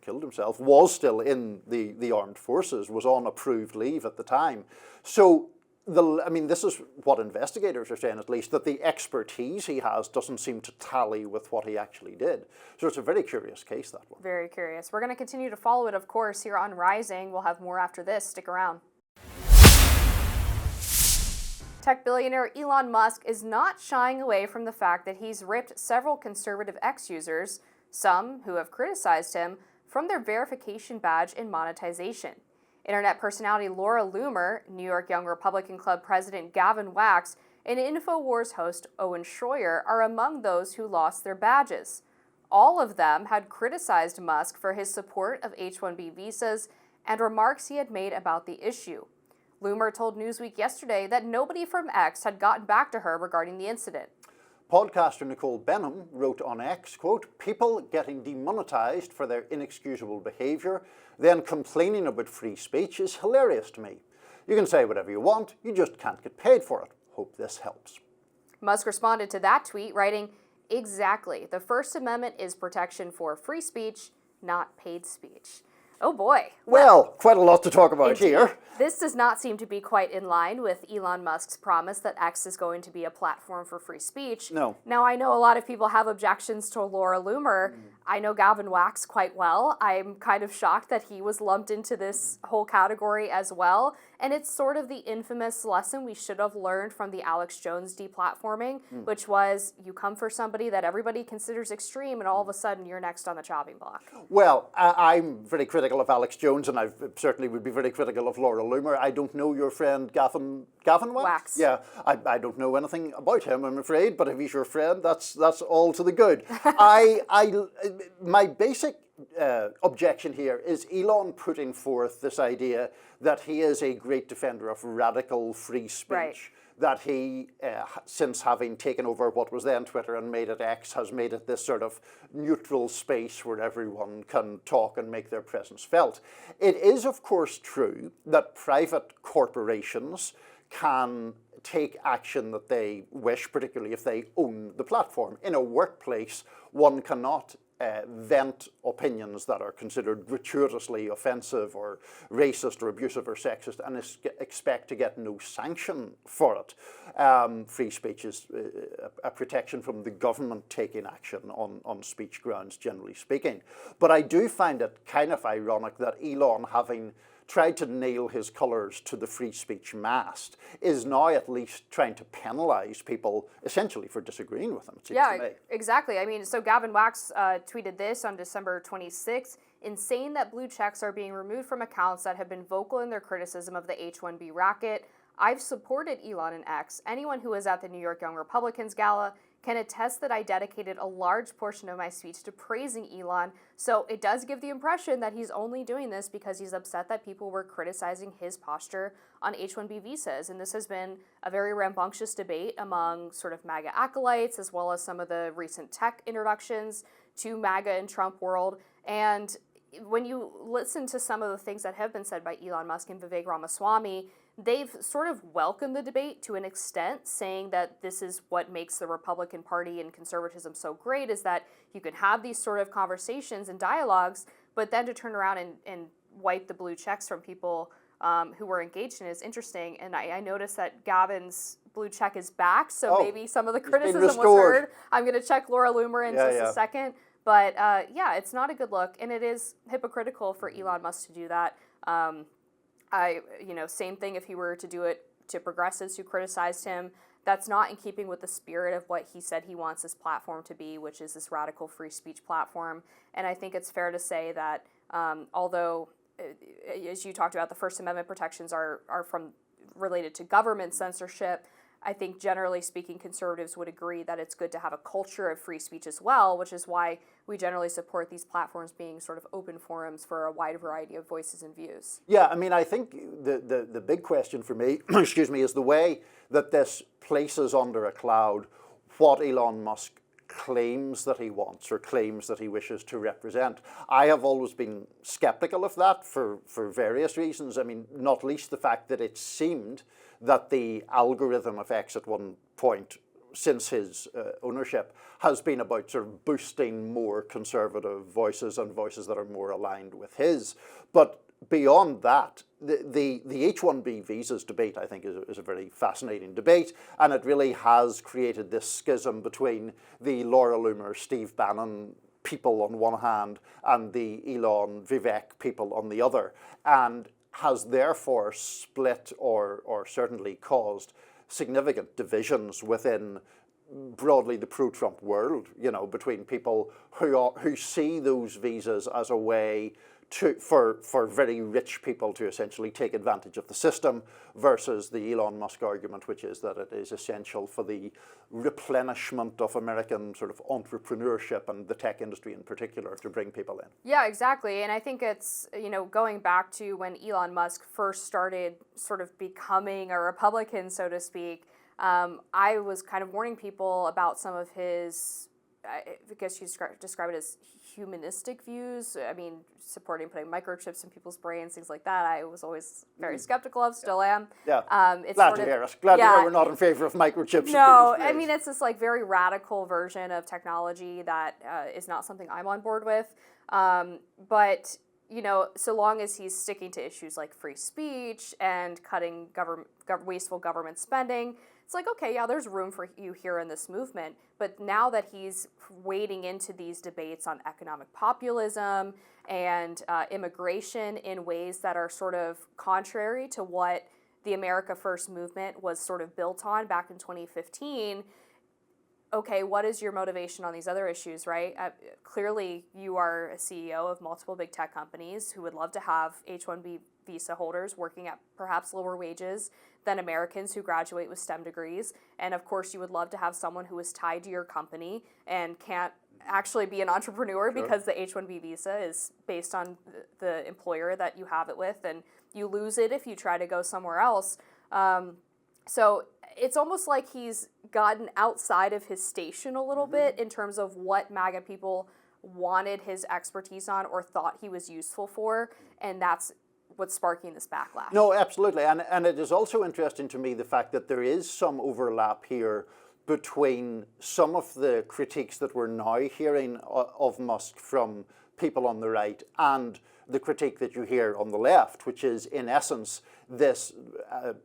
S2: killed himself, was still in the armed forces, was on approved leave at the time. So, this is what investigators are saying, at least, that the expertise he has doesn't seem to tally with what he actually did. So it's a very curious case, that one.
S1: Very curious. We're going to continue to follow it, of course, here on Rising. We'll have more after this. Stick around. Tech billionaire Elon Musk is not shying away from the fact that he's ripped several conservative X users, some who have criticized him, from their verification badge in monetization. Internet personality Laura Loomer, New York Young Republican Club President Gavin Wax, and InfoWars host Owen Schroyer are among those who lost their badges. All of them had criticized Musk for his support of H-1B visas and remarks he had made about the issue. Loomer told Newsweek yesterday that nobody from X had gotten back to her regarding the incident.
S2: Podcaster Nicole Benham wrote on X, quote, "People getting demonetized for their inexcusable behavior, then complaining about free speech is hilarious to me. You can say whatever you want, you just can't get paid for it. Hope this helps."
S1: Musk responded to that tweet, writing, "Exactly. The First Amendment is protection for free speech, not paid speech." Oh boy.
S2: Well, quite a lot to talk about here.
S1: This does not seem to be quite in line with Elon Musk's promise that X is going to be a platform for free speech.
S2: No.
S1: Now, I know a lot of people have objections to Laura Loomer. I know Gavin Wax quite well. I'm kind of shocked that he was lumped into this whole category as well. And it's sort of the infamous lesson we should have learned from the Alex Jones deplatforming, which was you come for somebody that everybody considers extreme, and all of a sudden you're next on the chopping block.
S2: Well, I'm very critical of Alex Jones, and I certainly would be very critical of Laura Loomer. I don't know your friend Gavin Wax? Yeah, I don't know anything about him, I'm afraid, but if he's your friend, that's all to the good. My basic objection here is Elon putting forth this idea that he is a great defender of radical free speech.
S1: Right.
S2: That he, since having taken over what was then Twitter and made it X, has made it this sort of neutral space where everyone can talk and make their presence felt. It is, of course, true that private corporations can take action that they wish, particularly if they own the platform. In a workplace, one cannot vent opinions that are considered gratuitously offensive or racist or abusive or sexist and expect to get no sanction for it. Free speech is a protection from the government taking action on speech grounds, generally speaking. But I do find it kind of ironic that Elon, having tried to nail his colours to the free speech mast, is now at least trying to penalise people essentially for disagreeing with him, it seems to me.
S1: Exactly. I mean, so Gavin Wax tweeted this on December 26th. Insane that blue checks are being removed from accounts that have been vocal in their criticism of the H-1B racket. I've supported Elon and X. Anyone who was at the New York Young Republicans Gala can attest that I dedicated a large portion of my speech to praising Elon, so it does give the impression that he's only doing this because he's upset that people were criticizing his posture on H-1B visas, and this has been a very rambunctious debate among sort of MAGA acolytes, as well as some of the recent tech introductions to MAGA and Trump world, and when you listen to some of the things that have been said by Elon Musk and Vivek Ramaswamy, they've sort of welcomed the debate to an extent, saying that this is what makes the Republican Party and conservatism so great, is that you can have these sort of conversations and dialogues, but then to turn around and wipe the blue checks from people who were engaged in it is interesting. And I noticed that Gavin's blue check is back, so maybe some of the criticism was heard. I'm going to check Laura Loomer in just a second. But yeah, it's not a good look, and it is hypocritical for Elon Musk to do that. Same thing if he were to do it to progressives who criticized him. That's not in keeping with the spirit of what he said he wants this platform to be, which is this radical free speech platform. And I think it's fair to say that although, as you talked about, the First Amendment protections are related to government censorship, I think generally speaking, conservatives would agree that it's good to have a culture of free speech as well, which is why we generally support these platforms being sort of open forums for a wide variety of voices and views.
S2: Yeah, I mean, I think the big question for me, excuse me, is the way that this places under a cloud what Elon Musk claims that he wants or claims that he wishes to represent. I have always been skeptical of that for various reasons. I mean, not least the fact that it seemed that the algorithm of X at one point since his ownership has been about sort of boosting more conservative voices and voices that are more aligned with his. But beyond that, the H-1B visas debate, I think, is a very fascinating debate, and it really has created this schism between the Laura Loomer, Steve Bannon people on one hand and the Elon Vivek people on the other, and has therefore split or certainly caused significant divisions within broadly the pro-Trump world, between people who see those visas as a way for very rich people to essentially take advantage of the system versus the Elon Musk argument, which is that it is essential for the replenishment of American sort of entrepreneurship and the tech industry in particular to bring people in.
S1: Yeah, exactly. And I think it's, going back to when Elon Musk first started sort of becoming a Republican, so to speak, I was kind of warning people about some of his, I guess you describe it as humanistic views. I mean, supporting putting microchips in people's brains, things like that. I was always very skeptical of, still am.
S2: Yeah.
S1: It's
S2: glad to hear us. Glad to hear we're not in favor of microchips.
S1: No, I mean, it's this like very radical version of technology that is not something I'm on board with. But so long as he's sticking to issues like free speech and cutting wasteful government spending, it's like, okay, yeah, there's room for you here in this movement. But now that he's wading into these debates on economic populism and immigration in ways that are sort of contrary to what the America First movement was sort of built on back in 2015, okay, what is your motivation on these other issues, right? Clearly, you are a CEO of multiple big tech companies who would love to have H-1B visa holders working at perhaps lower wages than Americans who graduate with STEM degrees. And of course, you would love to have someone who is tied to your company and can't actually be an entrepreneur because the H-1B visa is based on the employer that you have it with, and you lose it if you try to go somewhere else. So it's almost like he's gotten outside of his station a little bit in terms of what MAGA people wanted his expertise on or thought he was useful for, and that's what's sparking this backlash.
S2: No, absolutely. And it is also interesting to me the fact that there is some overlap here between some of the critiques that we're now hearing of Musk from people on the right and the critique that you hear on the left, which is in essence this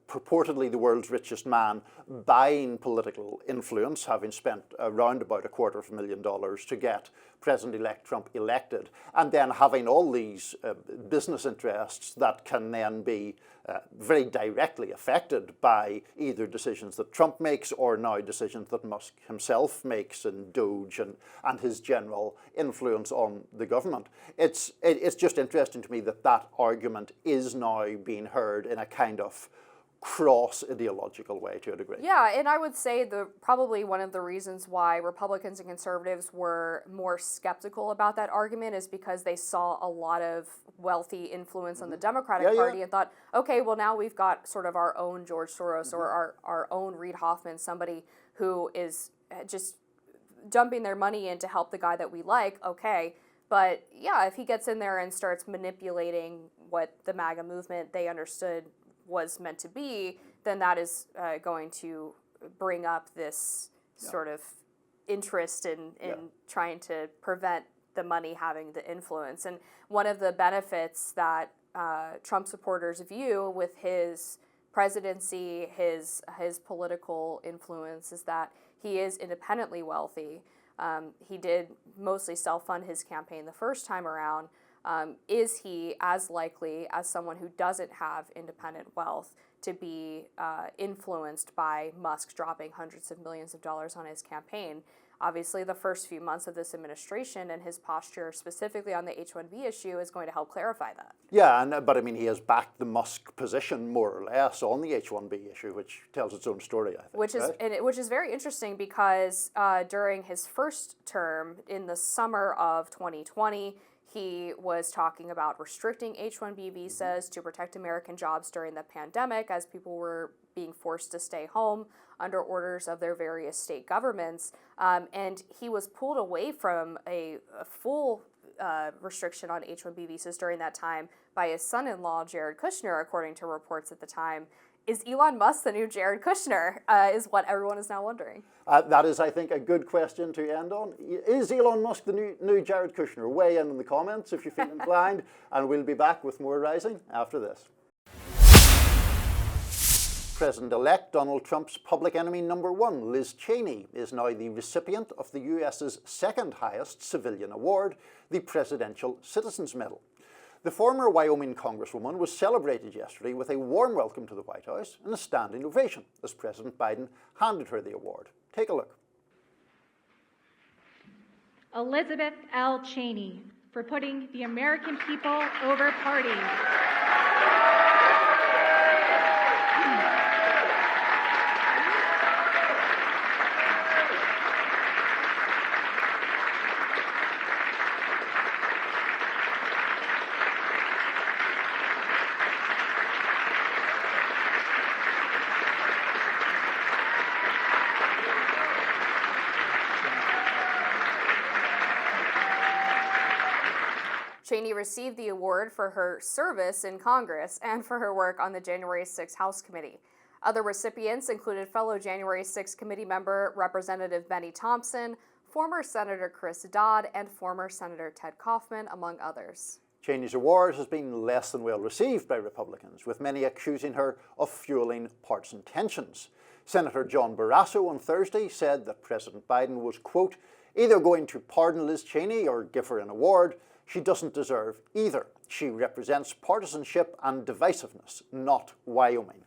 S2: purportedly the world's richest man buying political influence, having spent around about $250,000 to get President-elect Trump elected, and then having all these business interests that can then be very directly affected by either decisions that Trump makes or now decisions that Musk himself makes in Doge and his general influence on the government. It's just interesting to me that that argument is now being heard in a kind of cross-ideological way to a degree.
S1: Yeah, and I would say probably one of the reasons why Republicans and conservatives were more skeptical about that argument is because they saw a lot of wealthy influence on the Democratic Party and thought, okay, well now we've got sort of our own George Soros or our own Reid Hoffman, somebody who is just dumping their money in to help the guy that we like, okay. But yeah, if he gets in there and starts manipulating what the MAGA movement they understood was meant to be, then that is going to bring up this sort of interest in trying to prevent the money having the influence. And one of the benefits that Trump supporters view with his presidency, his political influence, is that he is independently wealthy. He did mostly self-fund his campaign the first time around. Is he as likely as someone who doesn't have independent wealth to be influenced by Musk dropping hundreds of millions of dollars on his campaign? Obviously, the first few months of this administration and his posture specifically on the H-1B issue is going to help clarify that.
S2: Yeah, but I mean, he has backed the Musk position more or less on the H-1B issue, which tells its own story, I think.
S1: Which is very interesting because during his first term in the summer of 2020, he was talking about restricting H-1B visas to protect American jobs during the pandemic as people were being forced to stay home under orders of their various state governments. And he was pulled away from a full restriction on H-1B visas during that time by his son-in-law, Jared Kushner, according to reports at the time. Is Elon Musk the new Jared Kushner, is what everyone is now wondering.
S2: That is, I think, a good question to end on. Is Elon Musk the new Jared Kushner? Weigh in the comments if you feel inclined, and we'll be back with more Rising after this. President-elect Donald Trump's public enemy number one, Liz Cheney, is now the recipient of the US's second highest civilian award, the Presidential Citizens Medal. The former Wyoming Congresswoman was celebrated yesterday with a warm welcome to the White House and a standing ovation as President Biden handed her the award. Take a look.
S8: Elizabeth L. Cheney, for putting the American people over party.
S1: Cheney received the award for her service in Congress and for her work on the January 6 House Committee. Other recipients included fellow January 6 committee member Representative Benny Thompson, former Senator Chris Dodd, and former Senator Ted Kaufman, among others.
S2: Cheney's award has been less than well received by Republicans, with many accusing her of fueling partisan tensions. Senator John Barrasso on Thursday said that President Biden was, quote, either going to pardon Liz Cheney or give her an award. She doesn't deserve either. She represents partisanship and divisiveness, not Wyoming.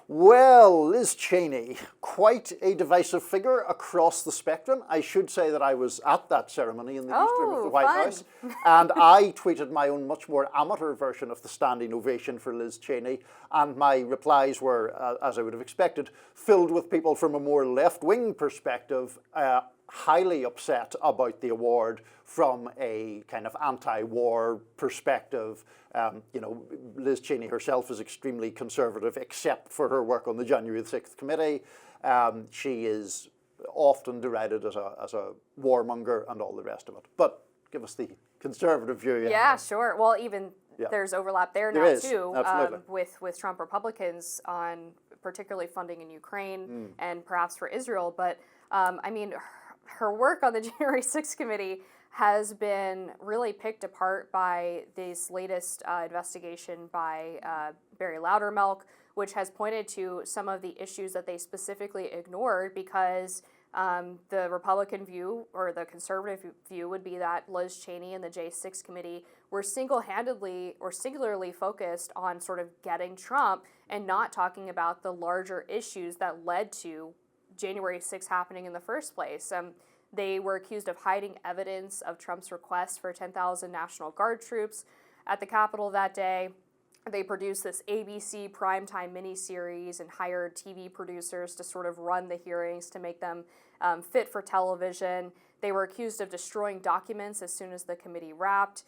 S2: Well, Liz Cheney, quite a divisive figure across the spectrum. I should say that I was at that ceremony in the East Room of the White House, and I tweeted my own much more amateur version of the standing ovation for Liz Cheney, and my replies were, as I would have expected, filled with people from a more left-wing perspective, highly upset about the award from a kind of anti-war perspective. Liz Cheney herself is extremely conservative, except for her work on the January 6th committee. She is often derided as a warmonger and all the rest of it. But give us the conservative view.
S1: Yeah, sure. Well, even there's overlap there now too, with Trump Republicans on particularly funding in Ukraine and perhaps for Israel. But I mean, her work on the January 6th committee has been really picked apart by this latest investigation by Barry Loudermilk, which has pointed to some of the issues that they specifically ignored because the Republican view or the conservative view would be that Liz Cheney and the J6 committee were single-handedly or singularly focused on sort of getting Trump and not talking about the larger issues that led to January 6th happening in the first place. They were accused of hiding evidence of Trump's request for 10,000 National Guard troops at the Capitol that day. They produced this ABC primetime miniseries and hired TV producers to sort of run the hearings to make them fit for television. They were accused of destroying documents as soon as the committee wrapped.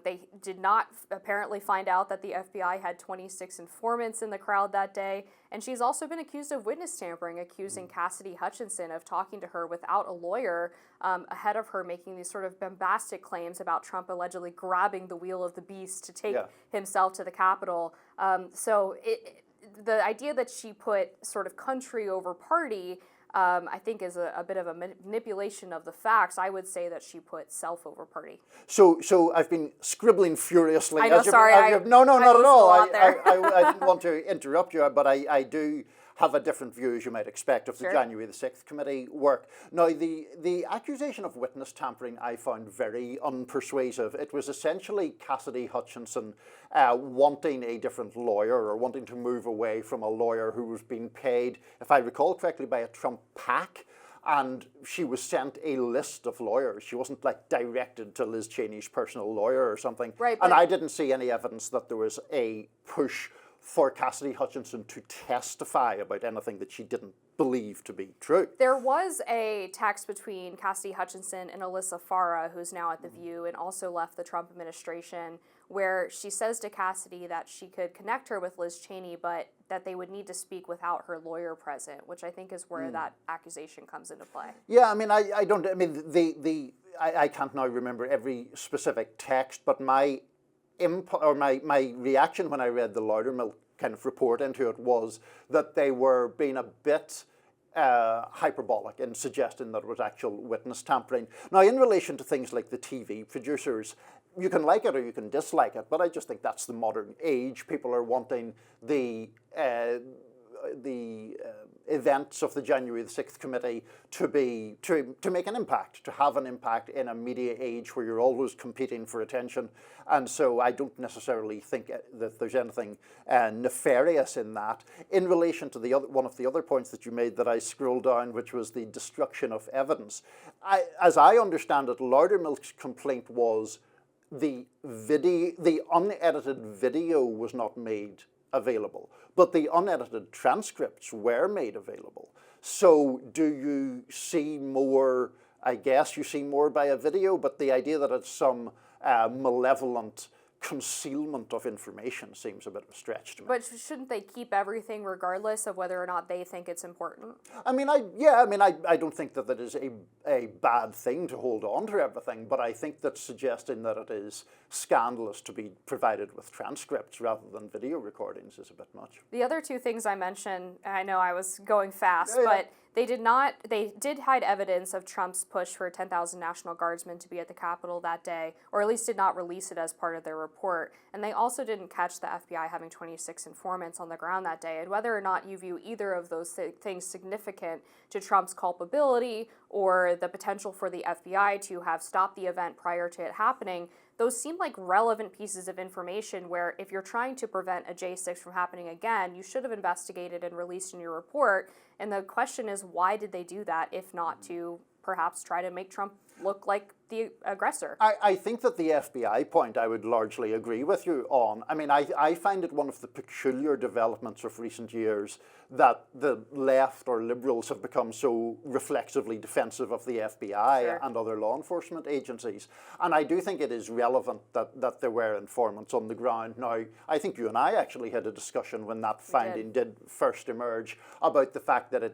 S1: They did not apparently find out that the FBI had 26 informants in the crowd that day. And she's also been accused of witness tampering, accusing Cassidy Hutchinson of talking to her without a lawyer ahead of her making these sort of bombastic claims about Trump allegedly grabbing the wheel of the beast to take himself to the Capitol. The idea that she put sort of country over party I think is a bit of a manipulation of the facts. I would say that she put self over party.
S2: So I've been scribbling furiously.
S1: I know, sorry.
S2: No, not at all. I didn't want to interrupt you, but I do have a different view, as you might expect, of the January the 6th committee work. Now, the accusation of witness tampering I found very unpersuasive. It was essentially Cassidy Hutchinson wanting a different lawyer or wanting to move away from a lawyer who was being paid, if I recall correctly, by a Trump PAC. And she was sent a list of lawyers. She wasn't like directed to Liz Cheney's personal lawyer or something.
S1: Right,
S2: and I didn't see any evidence that there was a push for Cassidy Hutchinson to testify about anything that she didn't believe to be true.
S1: There was a text between Cassidy Hutchinson and Alyssa Farah, who's now at The View and also left the Trump administration, where she says to Cassidy that she could connect her with Liz Cheney, but that they would need to speak without her lawyer present, which I think is where that accusation comes into play.
S2: Yeah, I mean, I can't now remember every specific text, but my reaction when I read the Loudermilk kind of report into it was that they were being a bit hyperbolic in suggesting that it was actual witness tampering. Now, in relation to things like the TV producers, you can like it or you can dislike it, but I just think that's the modern age. People are wanting the events of the January the 6th committee to make an impact, to have an impact in a media age where you're always competing for attention. And so I don't necessarily think that there's anything nefarious in that. In relation to one of the other points that you made that I scrolled down, which was the destruction of evidence, as I understand it, Loudermilk's complaint was the unedited video was not made available, but the unedited transcripts were made available. So do you see more? I guess you see more by a video, but the idea that it's some malevolent concealment of information seems a bit of a stretch to me.
S1: But shouldn't they keep everything regardless of whether or not they think it's important?
S2: I don't think that that is a bad thing to hold on to everything, but I think that suggesting that it is scandalous to be provided with transcripts rather than video recordings is a bit much.
S1: The other two things I mentioned, I know I was going fast, but They did hide evidence of Trump's push for 10,000 National Guardsmen to be at the Capitol that day, or at least did not release it as part of their report. And they also didn't catch the FBI having 26 informants on the ground that day. And whether or not you view either of those things significant to Trump's culpability or the potential for the FBI to have stopped the event prior to it happening, those seem like relevant pieces of information where if you're trying to prevent a J6 from happening again, you should have investigated and released in your report. And the question is, why did they do that if not to perhaps try to make Trump look like the aggressor?
S2: I think that the FBI point I would largely agree with you on. I mean, I find it one of the peculiar developments of recent years that the left or liberals have become so reflexively defensive of the FBI
S1: Sure.
S2: and other law enforcement agencies. And I do think it is relevant that there were informants on the ground. Now, I think you and I actually had a discussion when that finding did first emerge about the fact that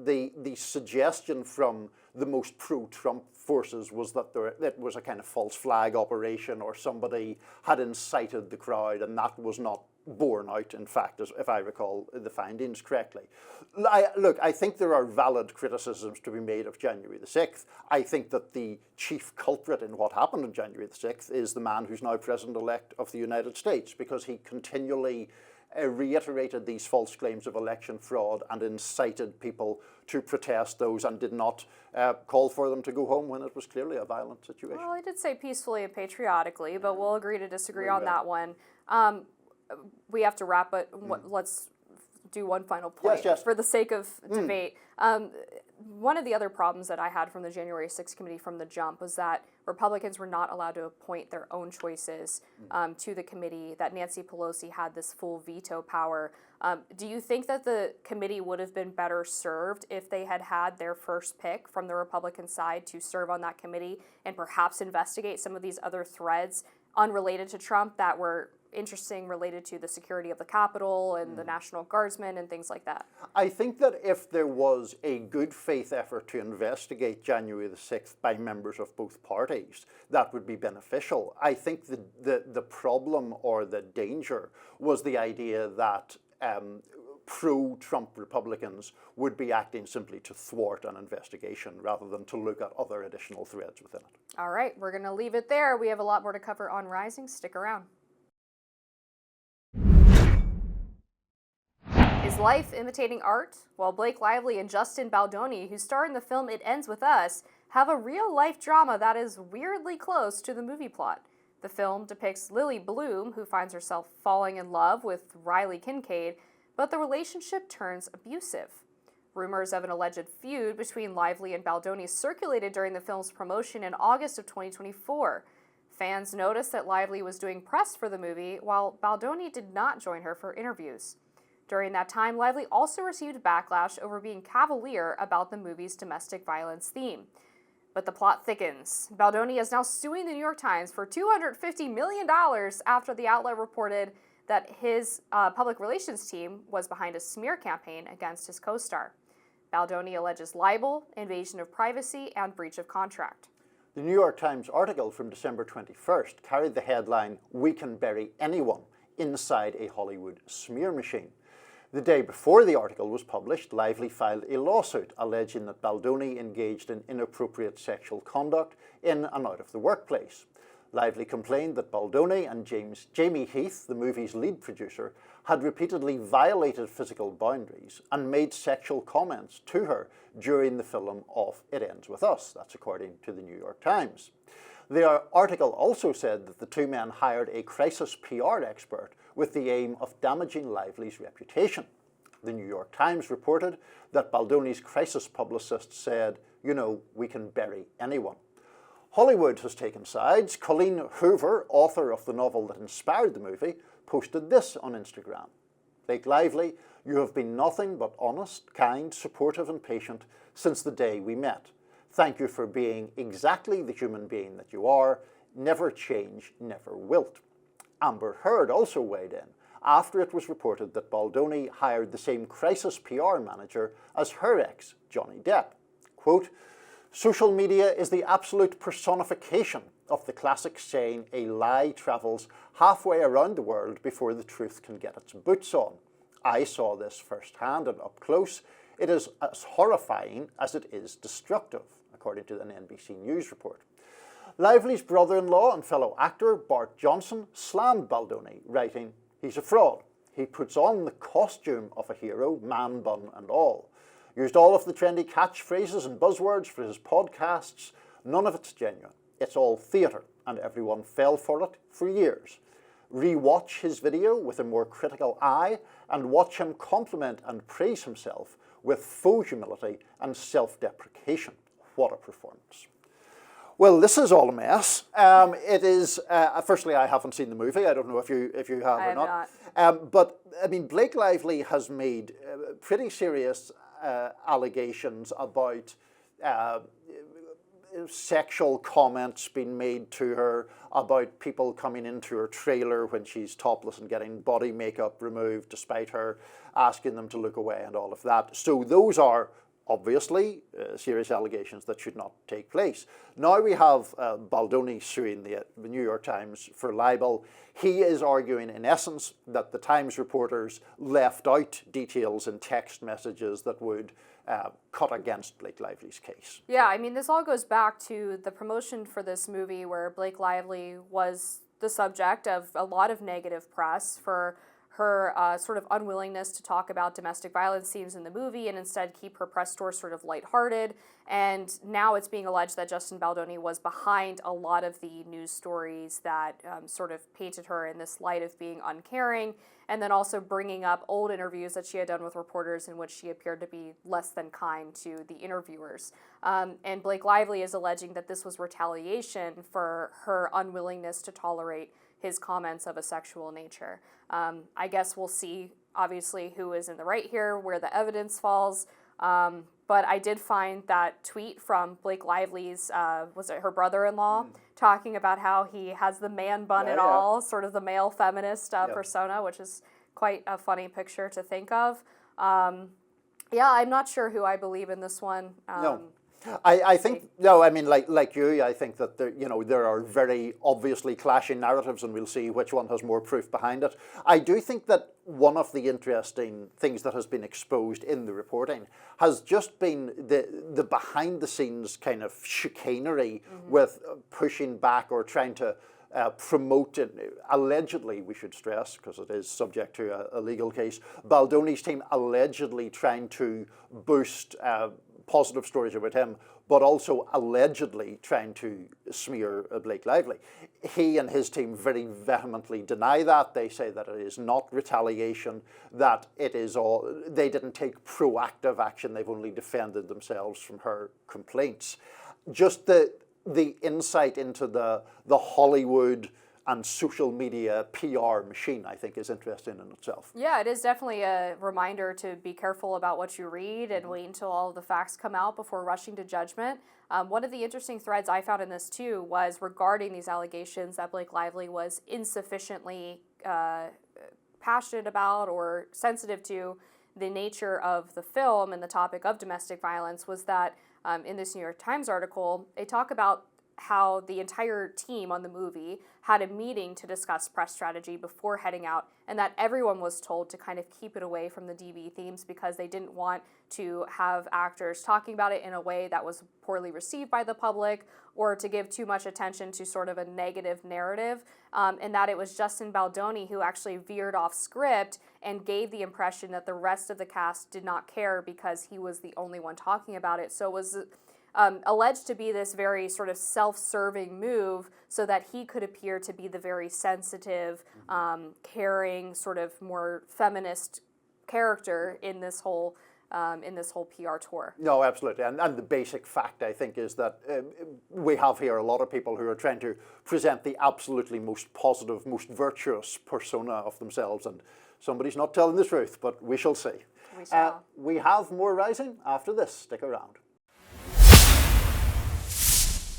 S2: the suggestion from the most pro-Trump forces was that it was a kind of false flag operation or somebody had incited the crowd, and that was not borne out, in fact, if I recall the findings correctly. Look, I think there are valid criticisms to be made of January the 6th. I think that the chief culprit in what happened on January the 6th is the man who's now President-elect of the United States, because he continually reiterated these false claims of election fraud and incited people to protest those and did not call for them to go home when it was clearly a violent situation.
S1: Well, I did say peacefully and patriotically, but we'll agree to disagree on that one. We have to wrap it. Let's do one final point
S2: yes.
S1: for the sake of debate. One of the other problems that I had from the January 6th committee from the jump was that Republicans were not allowed to appoint their own choices to the committee, that Nancy Pelosi had this full veto power. Do you think that the committee would have been better served if they had had their first pick from the Republican side to serve on that committee and perhaps investigate some of these other threads unrelated to Trump that were interesting, related to the security of the Capitol and the National Guardsmen and things like that?
S2: I think that if there was a good faith effort to investigate January the 6th by members of both parties, that would be beneficial. I think the problem or the danger was the idea that pro-Trump Republicans would be acting simply to thwart an investigation rather than to look at other additional threads within it.
S1: All right, we're going to leave it there. We have a lot more to cover on Rising. Stick around. Is life imitating art? Well, Blake Lively and Justin Baldoni, who star in the film It Ends With Us, have a real-life drama that is weirdly close to the movie plot. The film depicts Lily Bloom, who finds herself falling in love with Riley Kincaid, but the relationship turns abusive. Rumors of an alleged feud between Lively and Baldoni circulated during the film's promotion in August of 2024. Fans noticed that Lively was doing press for the movie, while Baldoni did not join her for interviews. During that time, Lively also received backlash over being cavalier about the movie's domestic violence theme. But the plot thickens. Baldoni is now suing the New York Times for $250 million after the outlet reported that his public relations team was behind a smear campaign against his co-star. Baldoni alleges libel, invasion of privacy, and breach of contract.
S2: The New York Times article from December 21st carried the headline, "We Can Bury Anyone Inside a Hollywood Smear Machine." The day before the article was published, Lively filed a lawsuit alleging that Baldoni engaged in inappropriate sexual conduct in and out of the workplace. Lively complained that Baldoni and Jamie Heath, the movie's lead producer, had repeatedly violated physical boundaries and made sexual comments to her during the film of It Ends With Us. That's according to the New York Times. The article also said that the two men hired a crisis PR expert with the aim of damaging Lively's reputation. The New York Times reported that Baldoni's crisis publicist said, "We can bury anyone." Hollywood has taken sides. Colleen Hoover, author of the novel that inspired the movie, posted this on Instagram. "Blake Lively, you have been nothing but honest, kind, supportive and patient since the day we met. Thank you for being exactly the human being that you are. Never change, never wilt." Amber Heard also weighed in after it was reported that Baldoni hired the same crisis PR manager as her ex, Johnny Depp. Quote, "Social media is the absolute personification of the classic saying, a lie travels halfway around the world before the truth can get its boots on. I saw this firsthand and up close. It is as horrifying as it is destructive, according to an NBC News report. Lively's brother-in-law and fellow actor, Bart Johnson, slammed Baldoni, writing, "He's a fraud. He puts on the costume of a hero, man bun and all. Used all of the trendy catchphrases and buzzwords for his podcasts. None of it's genuine. It's all theatre, and everyone fell for it for years. Re-watch his video with a more critical eye and watch him compliment and praise himself with faux humility and self-deprecation. What a performance." Well, this is all a mess. It is. Firstly, I haven't seen the movie. I don't know if you have or not. But I mean, Blake Lively has made pretty serious allegations about sexual comments being made to her, about people coming into her trailer when she's topless and getting body makeup removed despite her asking them to look away and all of that. So those are obviously serious allegations that should not take place. Now we have Baldoni suing the New York Times for libel. He is arguing in essence that the Times reporters left out details in text messages that would cut against Blake Lively's case.
S1: Yeah, I mean, this all goes back to the promotion for this movie where Blake Lively was the subject of a lot of negative press for her sort of unwillingness to talk about domestic violence scenes in the movie and instead keep her press tour sort of lighthearted. And now it's being alleged that Justin Baldoni was behind a lot of the news stories that sort of painted her in this light of being uncaring, and then also bringing up old interviews that she had done with reporters in which she appeared to be less than kind to the interviewers. And Blake Lively is alleging that this was retaliation for her unwillingness to tolerate his comments of a sexual nature. I guess we'll see, obviously, who is in the right here, where the evidence falls. But I did find that tweet from Blake Lively's, was it her brother-in-law, talking about how he has the man bun and all, sort of the male feminist persona, which is quite a funny picture to think of. Yeah, I'm not sure who I believe in this one.
S2: No. I think, no, I mean, like you, I think that there are very obviously clashing narratives, and we'll see which one has more proof behind it. I do think that one of the interesting things that has been exposed in the reporting has just been the behind-the-scenes kind of chicanery with pushing back or trying to promote it. Allegedly, we should stress, because it is subject to a legal case, Baldoni's team allegedly trying to boost positive stories about him, but also allegedly trying to smear Blake Lively. He and his team very vehemently deny that. They say that it is not retaliation, that it is all, they didn't take proactive action, they've only defended themselves from her complaints. Just the insight into the Hollywood and social media PR machine, I think, is interesting in itself.
S1: Yeah, it is definitely a reminder to be careful about what you read and wait until all of the facts come out before rushing to judgment. One of the interesting threads I found in this, too, was regarding these allegations that Blake Lively was insufficiently passionate about or sensitive to the nature of the film and the topic of domestic violence, was that in this New York Times article, they talk about how the entire team on the movie had a meeting to discuss press strategy before heading out, and that everyone was told to kind of keep it away from the DV themes because they didn't want to have actors talking about it in a way that was poorly received by the public or to give too much attention to sort of a negative narrative, and that it was Justin Baldoni who actually veered off script and gave the impression that the rest of the cast did not care because he was the only one talking about it. So it was alleged to be this very sort of self-serving move so that he could appear to be the very sensitive, caring, sort of more feminist character in this whole PR tour.
S2: No, absolutely. And the basic fact, I think, is that we have here a lot of people who are trying to present the absolutely most positive, most virtuous persona of themselves, and somebody's not telling the truth, but we shall see.
S1: We shall.
S2: We have more Rising after this. Stick around.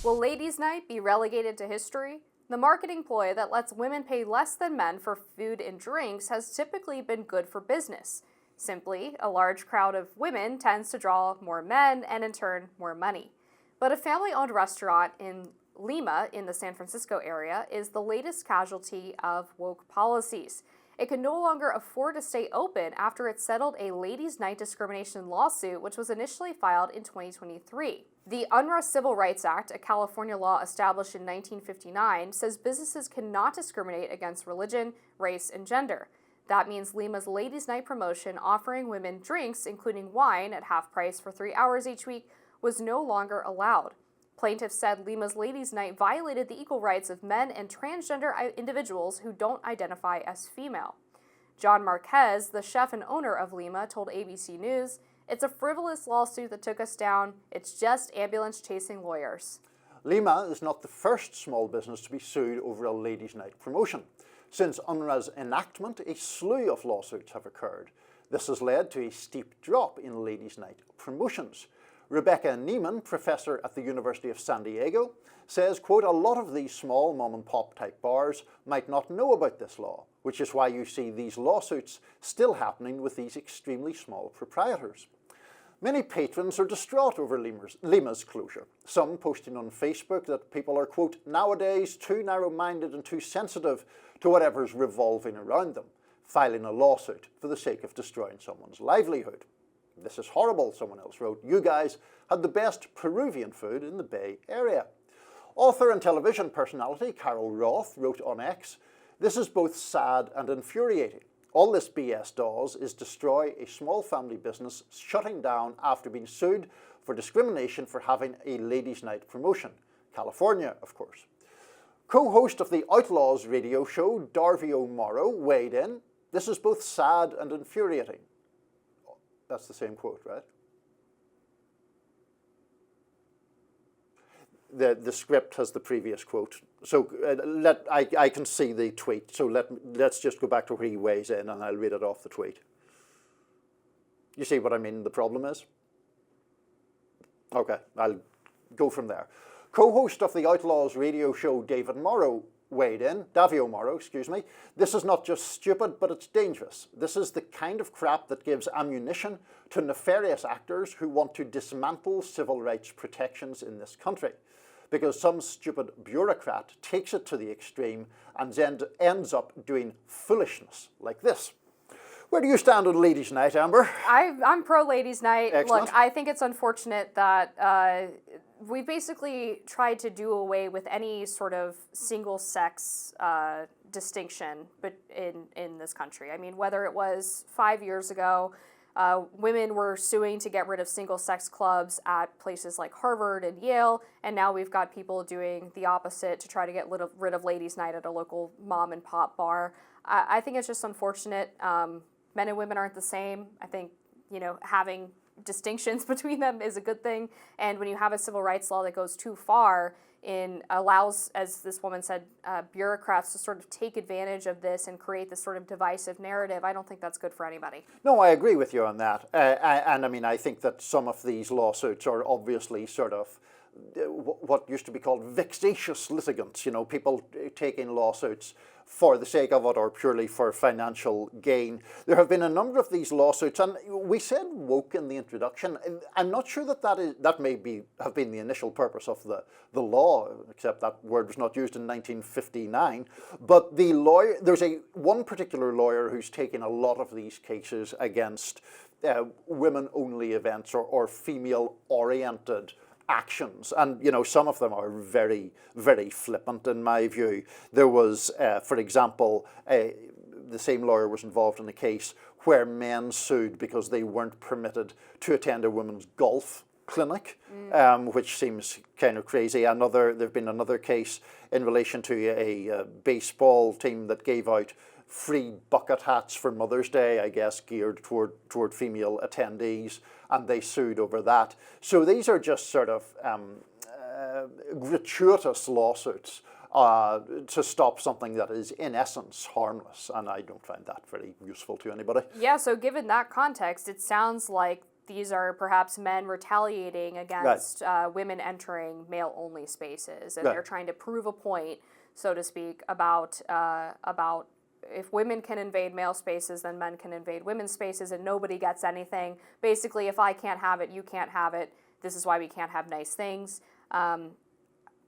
S1: Will Ladies' Night be relegated to history? The marketing ploy that lets women pay less than men for food and drinks has typically been good for business. Simply, a large crowd of women tends to draw more men and in turn more money. But a family-owned restaurant in Lima in the San Francisco area is the latest casualty of woke policies. it could no longer afford to stay open after it settled a ladies' night discrimination lawsuit, which was initially filed in 2023. The UNRRA Civil Rights Act, a California law established in 1959, says businesses cannot discriminate against religion, race, and gender. That means Lima's ladies' night promotion offering women drinks, including wine, at half price for 3 hours each week was no longer allowed. Plaintiffs said Lima's ladies' night violated the equal rights of men and transgender individuals who don't identify as female. John Marquez, the chef and owner of Lima, told ABC News, "It's a frivolous lawsuit that took us down. It's just ambulance-chasing lawyers."
S2: Lima is not the first small business to be sued over a ladies' night promotion. Since UNRRA's enactment, a slew of lawsuits have occurred. This has led to a steep drop in ladies' night promotions. Rebecca Neiman, professor at the University of San Diego, says, quote, "A lot of these small mom-and-pop type bars might not know about this law, which is why you see these lawsuits still happening with these extremely small proprietors." Many patrons are distraught over Lima's closure, some posting on Facebook that people are, quote, "nowadays too narrow-minded and too sensitive to whatever's revolving around them, filing a lawsuit for the sake of destroying someone's livelihood." "This is horrible," someone else wrote. "You guys had the best Peruvian food in the Bay Area." Author and television personality Carol Roth wrote on X, "This is both sad and infuriating. All this BS does is destroy a small family business shutting down after being sued for discrimination for having a ladies' night promotion. California, of course." Co-host of the Outlaws radio show, Darby O'Morrow, weighed in, "This is both sad and infuriating." That's the same quote, right? The script has the previous quote. So I can see the tweet. So let's just go back to where he weighs in and I'll read it off the tweet. You see what I mean the problem is? Okay, I'll go from there. Co-host of the Outlaws radio show, Davy O'Morrow, excuse me, "This is not just stupid, but it's dangerous. This is the kind of crap that gives ammunition to nefarious actors who want to dismantle civil rights protections in this country. Because some stupid bureaucrat takes it to the extreme and ends up doing foolishness like this." Where do you stand on ladies' night, Amber?
S1: I'm pro ladies' night.
S2: Excellent.
S1: Look, I think it's unfortunate that we basically tried to do away with any sort of single-sex distinction in this country. I mean, whether it was 5 years ago, women were suing to get rid of single-sex clubs at places like Harvard and Yale, and now we've got people doing the opposite to try to get rid of ladies' night at a local mom-and-pop bar. I think it's just unfortunate. Men and women aren't the same. I think, having distinctions between them is a good thing. And when you have a civil rights law that goes too far and allows, as this woman said, bureaucrats to sort of take advantage of this and create this sort of divisive narrative, I don't think that's good for anybody.
S2: No, I agree with you on that. And I mean, I think that some of these lawsuits are obviously sort of what used to be called vexatious litigants, people taking lawsuits for the sake of it or purely for financial gain. There have been a number of these lawsuits, and we said woke in the introduction. I'm not sure that may have been the initial purpose of the law, except that word was not used in 1959. But there's one particular lawyer who's taken a lot of these cases against women-only events or female-oriented actions, and some of them are very, very flippant in my view. There was, for example, the same lawyer was involved in a case where men sued because they weren't permitted to attend a women's golf clinic, which seems kind of crazy. There've been another case in relation to a baseball team that gave out free bucket hats for Mother's Day, I guess, geared toward female attendees, and they sued over that. So these are just sort of gratuitous lawsuits to stop something that is in essence harmless, and I don't find that very useful to anybody.
S1: Yeah, so given that context, it sounds like these are perhaps men retaliating against women entering male-only spaces, and they're trying to prove a point, so to speak, about if women can invade male spaces, then men can invade women's spaces, and nobody gets anything. Basically, if I can't have it, you can't have it. This is why we can't have nice things. I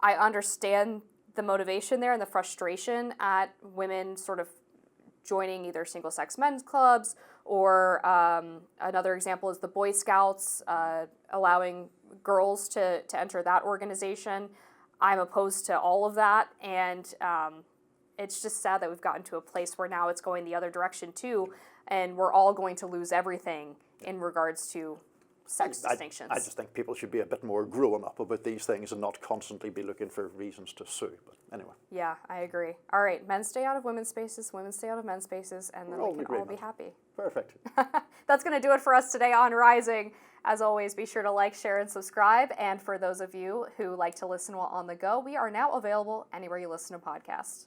S1: understand the motivation there and the frustration at women sort of joining either single-sex men's clubs, or another example is the Boy Scouts, allowing girls to enter that organization. I'm opposed to all of that, and it's just sad that we've gotten to a place where now it's going the other direction too, and we're all going to lose everything in regards to sex distinctions.
S2: I just think people should be a bit more grown up about these things and not constantly be looking for reasons to sue. But anyway.
S1: Yeah, I agree. All right, men stay out of women's spaces, women stay out of men's spaces, and then we can all be happy.
S2: Perfect.
S1: That's going to do it for us today on Rising. As always, be sure to like, share, and subscribe. And for those of you who like to listen while on the go, we are now available anywhere you listen to podcasts.